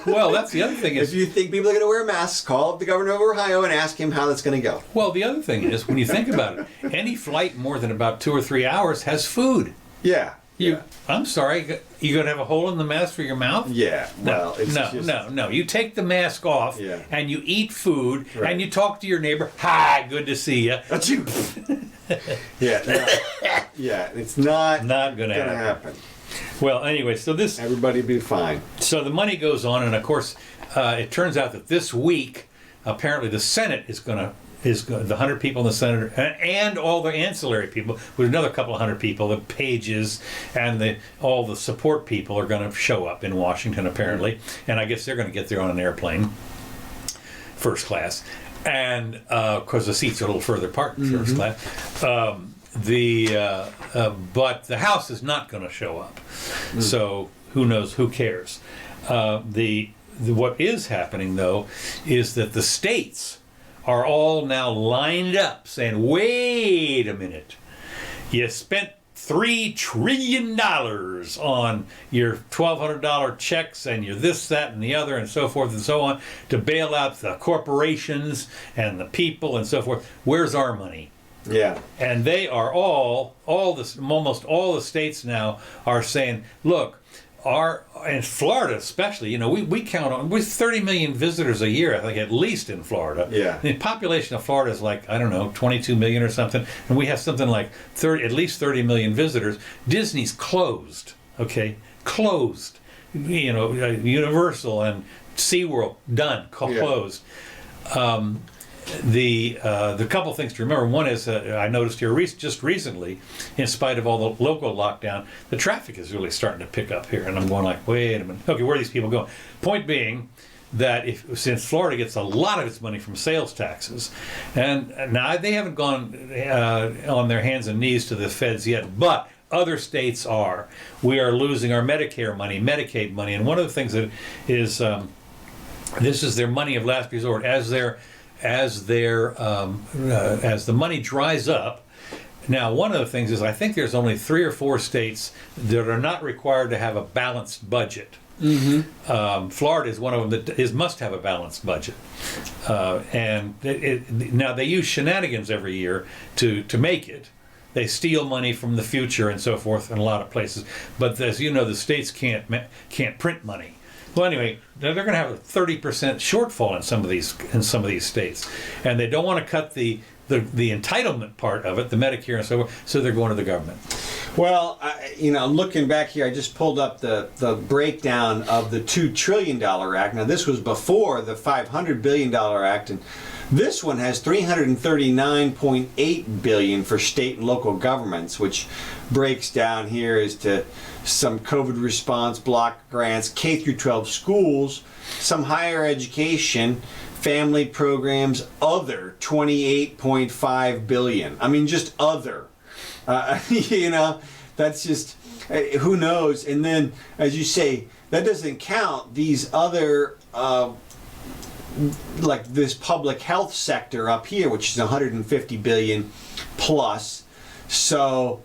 Well, that's the other thing is... If you think people are going to wear masks, call up the governor of Ohio and ask him how that's going to go. Well, the other thing is, when you think about it, any flight more than about 2 or 3 hours has food. Yeah. I'm sorry, you gonna have a hole in the mask for your mouth? Yeah. Well, no. You take the mask off and you eat food and you talk to your neighbor. Hi, good to see you. That's you. It's not gonna happen. Well, anyway, so everybody be fine. So the money goes on, and of course, it turns out that this week, apparently, the Senate is the 100 people in the Senate and all the ancillary people, with another couple of hundred people, the pages and all the support people are going to show up in Washington apparently, and I guess they're going to get there on an airplane, first class, and because the seats are a little further apart in first class. But the House is not going to show up, so who knows? Who cares? What is happening though is that the states are all now lined up saying, wait a minute, you spent $3 trillion on your $1,200 checks and your this, that, and the other, and so forth and so on, to bail out the corporations and the people and so forth. Where's our money? Yeah. And they are almost all the states now are saying, look, in Florida especially, we count on, with 30 million visitors a year, I think, at least in Florida. Yeah. The population of Florida is like, I don't know, 22 million or something, and we have something like at least 30 million visitors. Disney's closed, okay? Closed. Universal and SeaWorld, done, closed. The couple things to remember. One is I noticed here just recently, in spite of all the local lockdown, the traffic is really starting to pick up here, and I'm going like, wait a minute, okay, where are these people going? Point being that since Florida gets a lot of its money from sales taxes, and now they haven't gone on their hands and knees to the feds yet, but other states are. We are losing our Medicare money, Medicaid money, and one of the things that is this is their money of last resort as the money dries up. Now, one of the things is I think there's only 3 or 4 states that are not required to have a balanced budget. Florida is one of them that must have a balanced budget. And now they use shenanigans every year to make it. They steal money from the future and so forth in a lot of places. But as you know, the states can't print money. Well, anyway, they're going to have a 30% shortfall in some of these states, and they don't want to cut the entitlement part of it, the Medicare and so forth. So they're going to the government. Well, I'm looking back here. I just pulled up the breakdown of the $2 trillion Act. Now, this was before the $500 billion Act, and this one has $339.8 billion for state and local governments, which breaks down here as to some COVID response block grants, K through 12 schools, some higher education, family programs, other $28.5 billion. I mean, just other. That's just, who knows? And then, as you say, that doesn't count these other, like this public health sector up here, which is 150 billion plus. So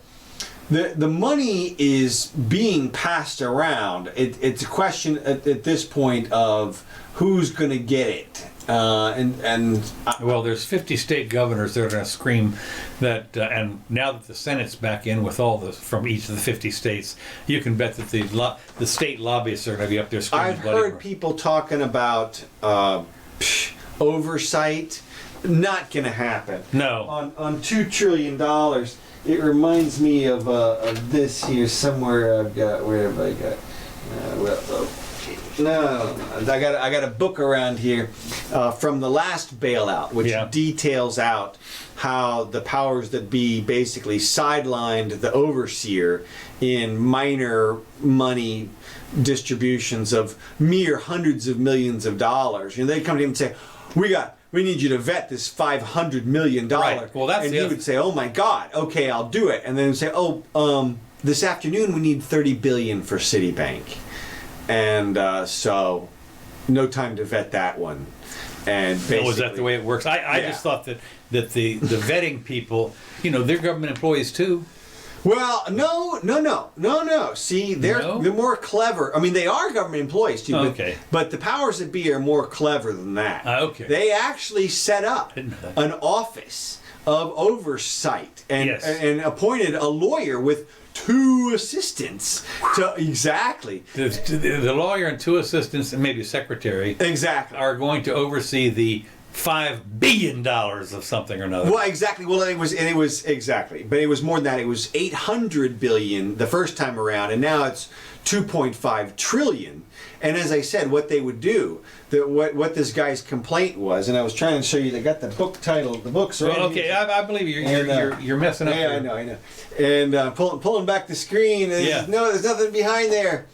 the money is being passed around. It's a question at this point of who's going to get it. Well, there's 50 state governors that are going to scream that, and now that the Senate's back in with all from each of the 50 states, you can bet that the state lobbyists are going to be up there screaming. I've heard people talking about oversight. Not going to happen. No. On $2 trillion, it reminds me of this here somewhere. Where have I got? No, I got a book around here from the last bailout, which details out how the powers that be basically sidelined the overseer in minor money distributions of mere hundreds of millions of dollars. They come to him and say, we need you to vet this $500 million. Right. Well, that's and he would say, oh my God, okay, I'll do it. And then he'd say, this afternoon we need $30 billion for Citibank. And so, no time to vet that one. And basically, is that the way it works? I just thought that the vetting people, they're government employees too. Well, no. See, they're more clever. I mean, they are government employees too. But the powers that be are more clever than that. Okay. They actually set up an office of oversight and appointed a lawyer with 2 assistants the lawyer and 2 assistants and maybe a secretary are going to oversee the $5 billion of something or another. Well, exactly. Well, it was exactly, but it was more than that. It was 800 billion the first time around, and now it's 2.5 trillion. And as I said, what they would do, what this guy's complaint was, and I was trying to show you. They got the book title. The book's right. Well, okay, I believe you're messing up. Yeah, I know. And pulling back the screen. No, there's nothing behind there.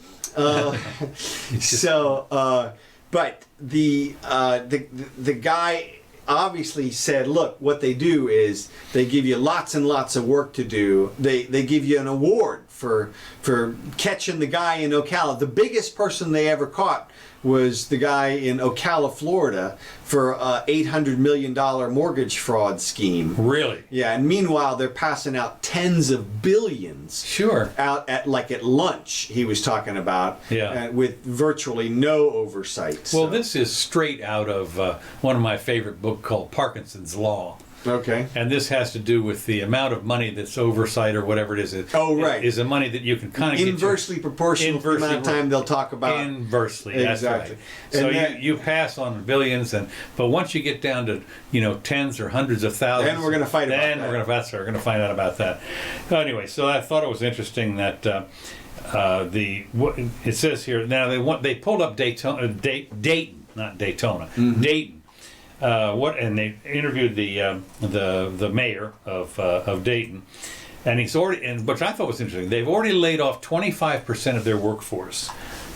But the guy obviously said, look, what they do is they give you lots and lots of work to do. They give you an award for catching the guy in Ocala. The biggest person they ever caught was the guy in Ocala, Florida, for a $800 million mortgage fraud scheme. Really? Yeah, and meanwhile, they're passing out tens of billions. Sure. Out at lunch, he was talking about. Yeah. With virtually no oversight. Well, this is straight out of one of my favorite books called Parkinson's Law. Okay. And this has to do with the amount of money that's oversight or whatever it is. Is the money that you can kind of inversely proportional to the amount of time they'll talk about. Inversely, exactly. That's right. So you pass on billions, but once you get down to tens or hundreds of thousands, then we're going to fight about that. Then we're going to find out about that. Anyway, so I thought it was interesting that it says here now they pulled up Dayton, not Daytona, Dayton. And they interviewed the mayor of Dayton, and he's already, which I thought was interesting. They've already laid off 25% of their workforce,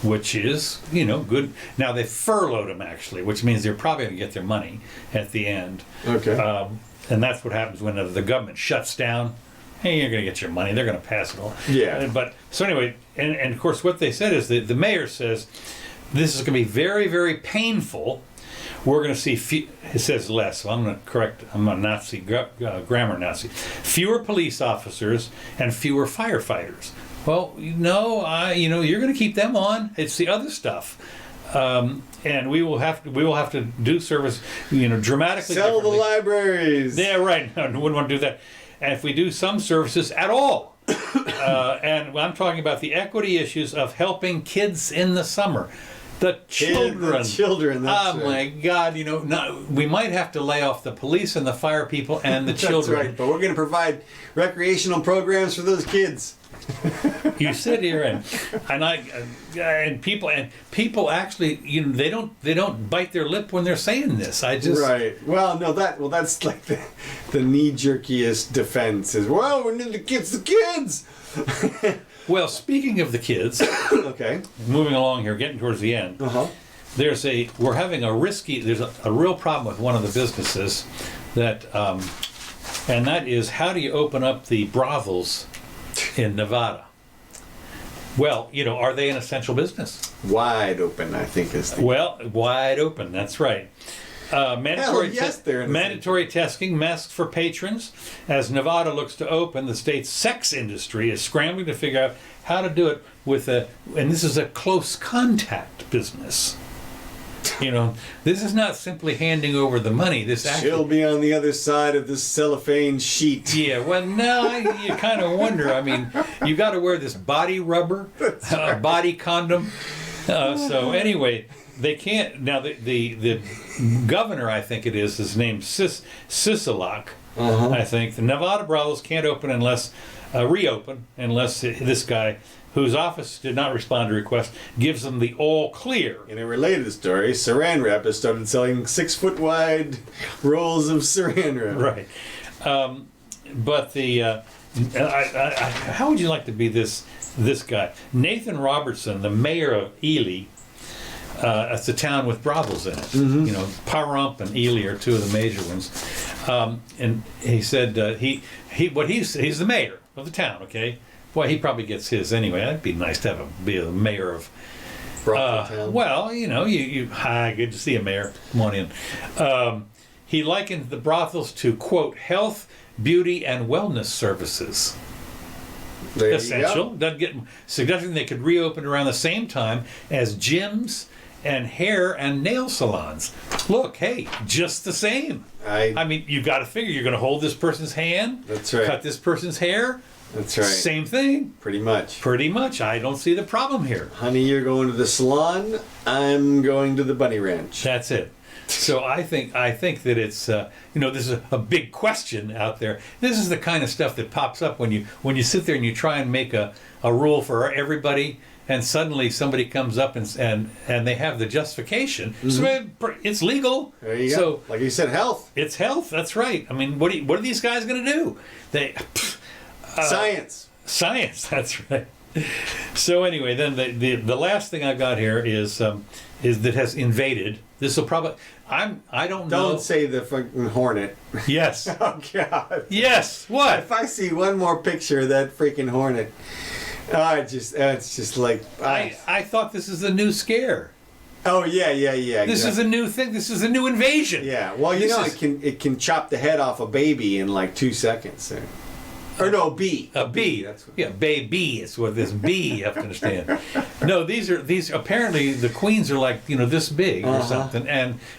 which is good. Now they furloughed them actually, which means they're probably going to get their money at the end. Okay. And that's what happens when the government shuts down. Hey, you're going to get your money. They're going to pass it on. Yeah. But so anyway, and of course what they said is that the mayor says this is going to be very, very painful. We're going to see, it says less, so I'm going to correct, I'm a Nazi, grammar Nazi. Fewer police officers and fewer firefighters. Well, no, you're going to keep them on. It's the other stuff. And we will have to do service, dramatically. Sell the libraries. Yeah, right. No, wouldn't want to do that. And if we do some services at all, and I'm talking about the equity issues of helping kids in the summer, the children. That's my God! We might have to lay off the police and the fire people and the children. That's right. But we're going to provide recreational programs for those kids. You sit here and people actually they don't bite their lip when they're saying this. Right. Well, no, that's like the knee jerkiest defense is, well, we need to get the kids. Well, speaking of the kids, okay, moving along here, getting towards the end. There's a real problem with one of the businesses that and that is, how do you open up the brothels in Nevada? Well, are they an essential business? Wide open, I think is the... Well, wide open, that's right. Mandatory testing, masks for patrons. As Nevada looks to open, the state's sex industry is scrambling to figure out how to do it and this is a close contact business. This is not simply handing over the money. She'll be on the other side of this cellophane sheet. Yeah, well, no, you kind of wonder. I mean, you got to wear this body rubber, body condom. So anyway, they can't. Now, the governor, I think it is, named Sisolak. I think the Nevada brothels can't reopen unless this guy, whose office did not respond to requests, gives them the all clear. In a related story, Saran Wrap has started selling 6-foot wide rolls of Saran Wrap. Right. But how would you like to be this guy? Nathan Robertson, the mayor of Ely, it's a town with brothels in it. Pahrump and Ely are two of the major ones. And he said he's the mayor of the town, okay? Well, he probably gets his anyway. That'd be nice to be the mayor of. Well, hi, good to see you, Mayor. Come on in. He likened the brothels to, quote, health, beauty, and wellness services. Essential. Suggesting they could reopen around the same time as gyms and hair and nail salons. Look, hey, just the same. I mean, you've got to figure you're going to hold this person's hand. That's right. Cut this person's hair. That's right. Same thing. Pretty much. I don't see the problem here. Honey, you're going to the salon. I'm going to the bunny ranch. That's it. So I think that it's this is a big question out there. This is the kind of stuff that pops up when you sit there and you try and make a rule for everybody, and suddenly somebody comes up and they have the justification. So it's legal. There you go. Like you said, health. It's health. That's right. I mean, what are these guys going to do? Science. That's right. So anyway, then the last thing I got here is that has invaded. This will probably I don't know. Don't say the fucking hornet. Yes. Oh God. Yes. What? If I see one more picture of that freaking hornet, it's just like I thought this is a new scare. Oh yeah. This is a new thing. This is a new invasion. Yeah. Well, it can chop the head off a baby in like 2 seconds. Or no, bee. A bee. Baby is what this bee, you have to understand. No, these apparently the queens are like, this big or something,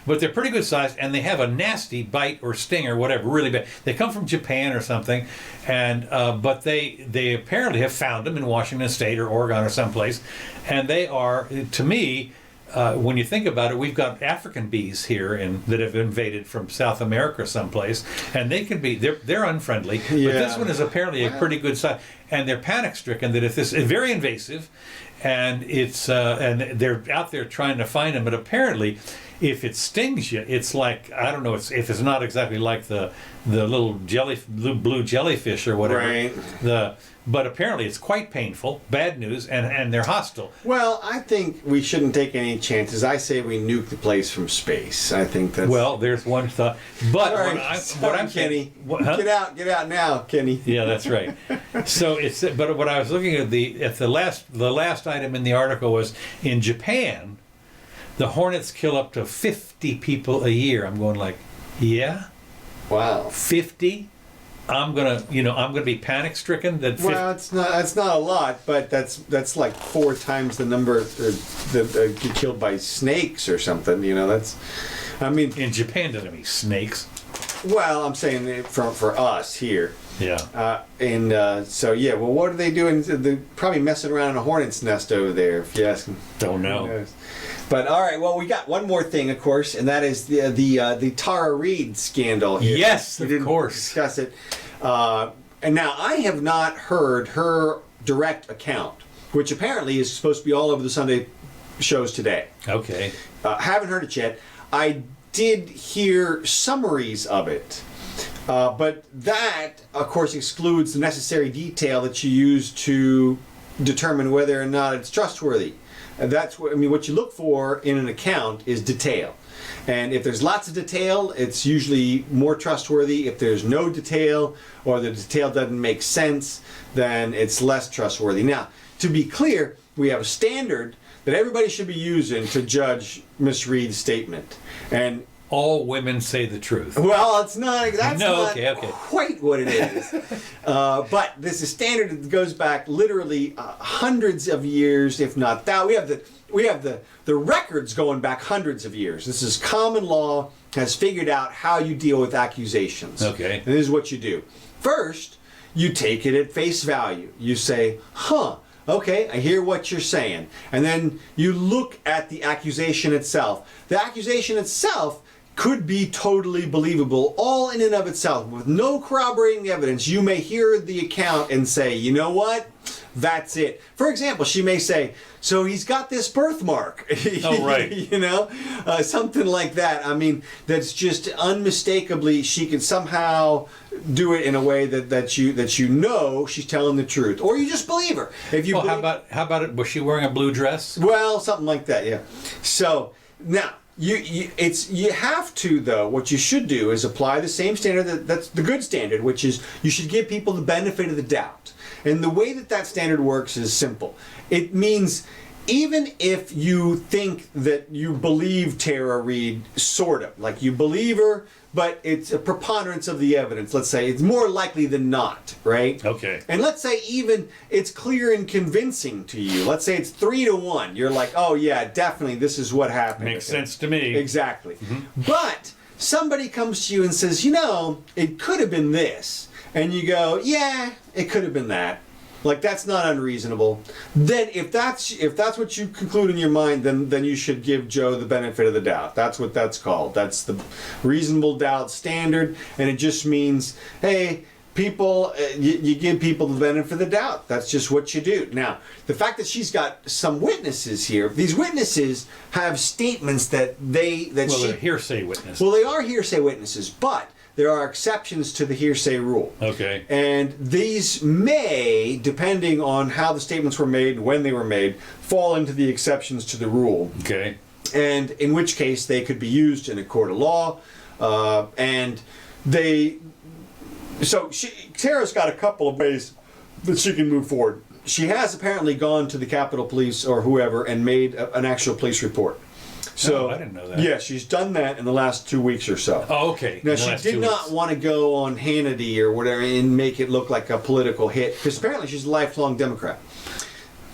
but they're pretty good size, and they have a nasty bite or sting or whatever, really bad. They come from Japan or something, and but they apparently have found them in Washington State or Oregon or someplace, and they are, to me, when you think about it, we've got African bees here that have invaded from South America someplace, and they're unfriendly. Yeah. But this one is apparently a pretty good size, and they're panic stricken that if this is very invasive, and it's and they're out there trying to find them. But apparently, if it stings you, it's like, I don't know, if it's not exactly like the little blue jellyfish or whatever. Right. But apparently it's quite painful, bad news, and they're hostile. Well, I think we shouldn't take any chances. I say we nuke the place from space. I think that's... Well, there's one thought. But what I'm Kenny. Get out now, Kenny. Yeah, that's right. So but what I was looking at the last item in the article was, in Japan, the hornets kill up to 50 people a year. I'm going like, yeah? Wow. 50? I'm gonna be panic stricken that. Well, it's not. That's not a lot, but that's like 4 times the number that get killed by snakes or something. That's. I mean, in Japan, doesn't mean snakes. Well, I'm saying for us here. Yeah. So yeah. Well, what are they doing? They're probably messing around in a hornet's nest over there. If you ask them. Don't know. But all right, well, we got one more thing, of course, and that is the Tara Reid scandal here. Yes, we didn't of course. discuss it. And now I have not heard her direct account, which apparently is supposed to be all over the Sunday shows today. Okay. Haven't heard it yet. I did hear summaries of it. But that, of course, excludes the necessary detail that you use to determine whether or not it's trustworthy. And that's what you look for in an account is detail. And if there's lots of detail, it's usually more trustworthy. If there's no detail or the detail doesn't make sense, then it's less trustworthy. Now, to be clear, we have a standard that everybody should be using to judge Miss Reid's statement. And all women say the truth. Well, it's not. That's not okay. quite what it is. But this is standard that goes back literally hundreds of years, if not that. We have the records going back hundreds of years. This is common law has figured out how you deal with accusations. Okay. And this is what you do. First, you take it at face value. You say, okay, I hear what you're saying. And then you look at the accusation itself. The accusation itself could be totally believable, all in and of itself. With no corroborating evidence, you may hear the account and say, you know what? That's it. For example, she may say, so he's got this birthmark. Oh, right. Something like that. I mean, that's just unmistakably, she can somehow do it in a way that you know she's telling the truth. Or you just believe her. If you how about it? Was she wearing a blue dress? Well, something like that, yeah. So, now, you have to, though, what you should do is apply the same standard that's the good standard, which is you should give people the benefit of the doubt. And the way that standard works is simple. It means even if you think that you believe Tara Reid, sort of, like you believe her, but it's a preponderance of the evidence, let's say, it's more likely than not, right? Okay. And let's say even it's clear and convincing to you. Let's say it's 3-1. You're like, oh yeah, definitely this is what happened. Makes sense to me. Exactly. Mm-hmm. But somebody comes to you and says, it could have been this. And you go, yeah, it could have been that. Like, that's not unreasonable. Then if that's what you conclude in your mind, then you should give Joe the benefit of the doubt. That's what that's called. That's the reasonable doubt standard, and it just means, hey, people, you give people the benefit of the doubt. That's just what you do. Now, the fact that she's got some witnesses here, these witnesses have statements that they're hearsay witnesses. Well, they are hearsay witnesses, but there are exceptions to the hearsay rule. Okay. And these may, depending on how the statements were made and when they were made, fall into the exceptions to the rule. Okay. And in which case they could be used in a court of law. Tara's got a couple of ways that she can move forward. She has apparently gone to the Capitol Police or whoever and made an actual police report. So, I didn't know that. Yeah, she's done that in the last 2 weeks or so. Oh, okay. Now, she did not want to go on Hannity or whatever and make it look like a political hit, because apparently she's a lifelong Democrat.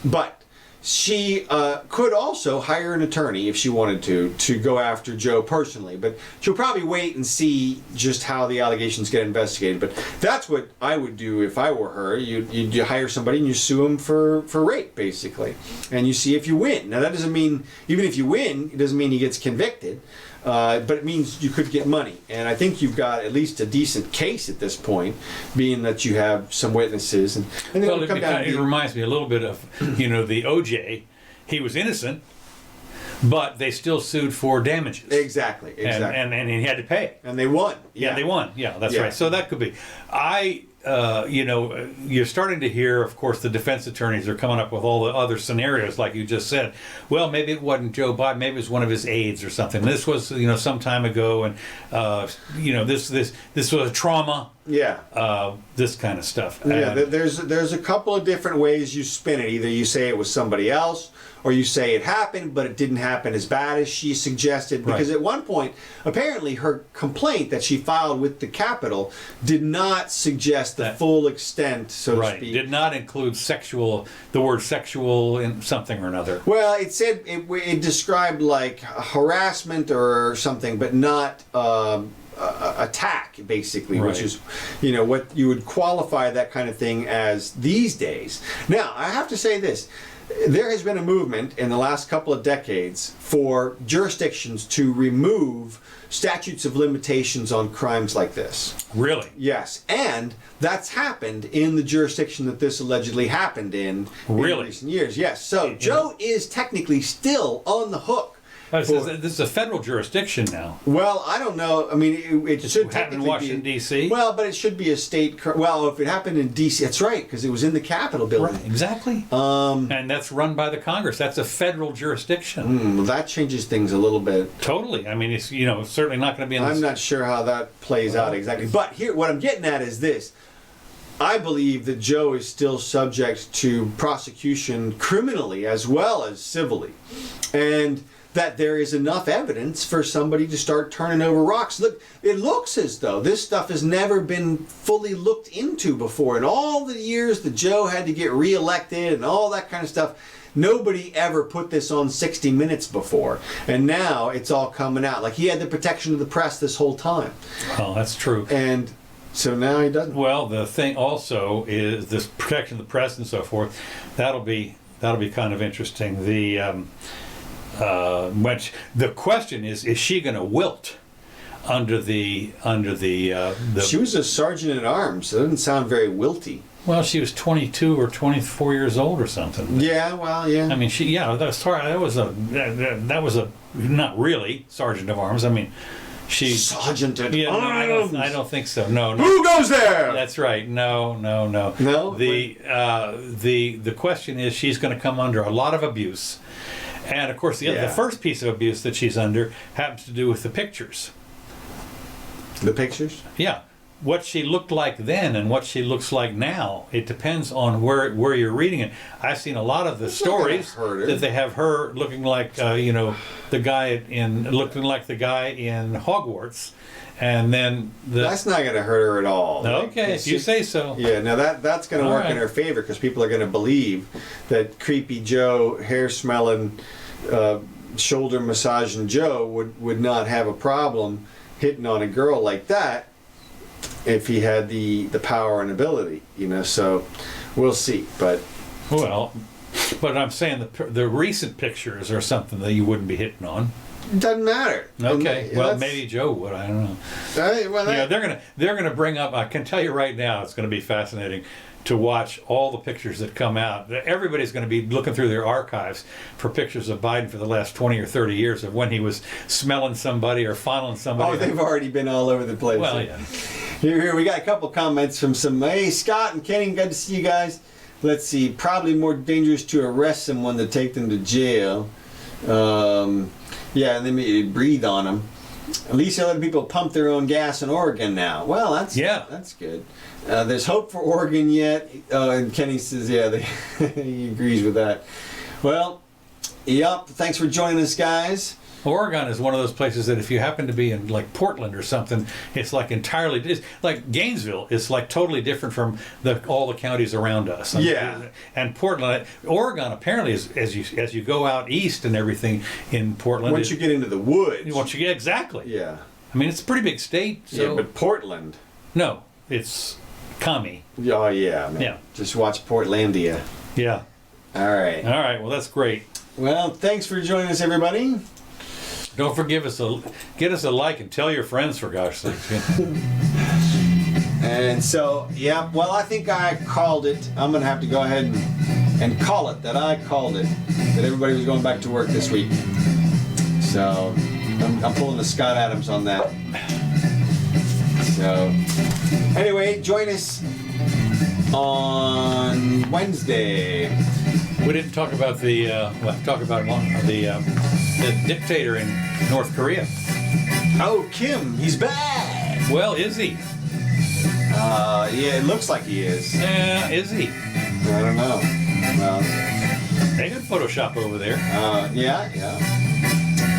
But she could also hire an attorney if she wanted to go after Joe personally. But she'll probably wait and see just how the allegations get investigated. But that's what I would do if I were her. You hire somebody and you sue him for rape, basically. And you see if you win. Now, that doesn't mean, even if you win, it doesn't mean he gets convicted. But it means you could get money. And I think you've got at least a decent case at this point, being that you have some witnesses. And then well, it reminds me a little bit of, the OJ. He was innocent, but they still sued for damages. Exactly. And he had to pay. And they won. Yeah, they won. Yeah, that's right. So that could be. You're starting to hear, of course, the defense attorneys are coming up with all the other scenarios, like you just said. Well, maybe it wasn't Joe Biden, maybe it was one of his aides or something. This was, some time ago, and this was a trauma. Yeah. This kind of stuff. Yeah. There's a couple of different ways you spin it. Either you say it was somebody else, or you say it happened, but it didn't happen as bad as she suggested. Because at one point, apparently her complaint that she filed with the Capitol did not suggest the full extent, so to speak. Did not include the word sexual in something or another. Well, it said it described like harassment or something, but not attack, basically, which is, what you would qualify that kind of thing as these days. Now, I have to say this. There has been a movement in the last couple of decades for jurisdictions to remove statutes of limitations on crimes like this. Really? Yes. And that's happened in the jurisdiction that this allegedly happened in recent years. Yes. So Joe is technically still on the hook. This is a federal jurisdiction now. Well, I don't know. I mean, it should happen in Washington, D.C.? Well, but it should be a state. Well, if it happened in D.C., that's right, because it was in the Capitol building. Right, exactly. And that's run by the Congress. That's a federal jurisdiction. Well, that changes things a little bit. Totally. I mean, it's certainly not going to be in I'm not sure how that plays out exactly. But here, what I'm getting at is this. I believe that Joe is still subject to prosecution criminally as well as civilly. And that there is enough evidence for somebody to start turning over rocks. Look, it looks as though this stuff has never been fully looked into before. In all the years that Joe had to get reelected and all that kind of stuff, nobody ever put this on 60 Minutes before. And now it's all coming out. Like, he had the protection of the press this whole time. Oh, that's true. And so now he doesn't. Well, the thing also is this protection of the press and so forth. That'll be kind of interesting. The question is she going to wilt under the She was a sergeant at arms, so it doesn't sound very wilty. Well, she was 22 or 24 years old or something. Yeah, well, yeah. I mean, that was a not really sergeant of arms. I mean, she sergeant at arms. No, I don't think so. No. Who goes there? That's right. No. No. The question is, she's going to come under a lot of abuse. And of course, the first piece of abuse that she's under happens to do with the pictures. The pictures? Yeah. What she looked like then and what she looks like now, it depends on where you're reading it. I've seen a lot of the stories that they have her looking like, looking like the guy in Hogwarts. And then that's not going to hurt her at all. Okay, if you say so. Yeah, now that's going to work in her favor, because people are going to believe that creepy Joe, hair smelling, shoulder massaging Joe would not have a problem hitting on a girl like that if he had the power and ability. So we'll see. But I'm saying the recent pictures are something that you wouldn't be hitting on. Doesn't matter. Okay. Well, maybe Joe would. I don't know. They're gonna bring up. I can tell you right now, it's going to be fascinating to watch all the pictures that come out. Everybody's going to be looking through their archives for pictures of Biden for the last 20 or 30 years of when he was smelling somebody or fondling somebody. Oh, they've already been all over the place. Well, yeah. Here we got a couple comments from hey, Scott and Kenny, good to see you guys. Let's see. Probably more dangerous to arrest someone than take them to jail. Yeah, and then you breathe on them. At least they're letting people pump their own gas in Oregon now. Well, that's good. There's hope for Oregon yet. And Kenny says, he agrees with that. Well, yep. Thanks for joining us, guys. Oregon is one of those places that if you happen to be in like Portland or something, it's like it's like Gainesville is like totally different from all the counties around us. And Portland, Oregon apparently is as you go out east and everything in Portland. Once you get into the woods. Exactly. Yeah. I mean, it's a pretty big state. So. Yeah, but Portland. No, it's commie. Oh yeah, man. Yeah. Just watch Portlandia. Yeah. All right. Well, that's great. Well, thanks for joining us, everybody. Don't forget get us a like and tell your friends, for gosh sake. And so, well, I think I called it. I'm going to have to go ahead and call it that I called it, that everybody was going back to work this week. So, I'm pulling the Scott Adams on that. So, anyway, join us on Wednesday. We didn't talk about the dictator in North Korea. Oh, Kim, he's back. Well, is he? Yeah, it looks like he is. Yeah, is he? I don't know. Well, they got Photoshop over there. Yeah.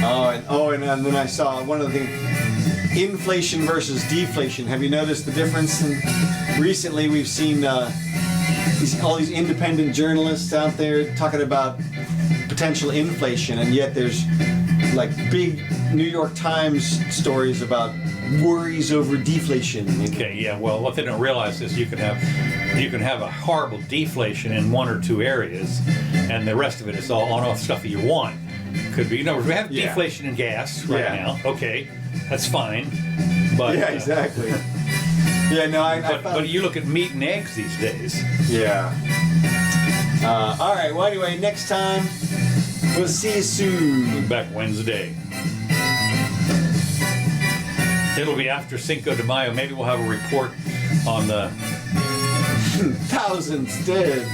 And then I saw one of the things. inflation versus deflation. Have you noticed the difference? Recently, we've seen all these independent journalists out there talking about potential inflation, and yet there's like big New York Times stories about worries over deflation. Okay, yeah. Well, what they don't realize is you can have a horrible deflation in one or two areas, and the rest of it is all on stuff that you want. Could be, we have deflation in gas right now. Okay, that's fine. But yeah, exactly. Yeah, no, but you look at meat and eggs these days. Yeah. All right. Well, anyway, next time we'll see you soon. Back Wednesday. It'll be after Cinco de Mayo. Maybe we'll have a report on the thousands dead.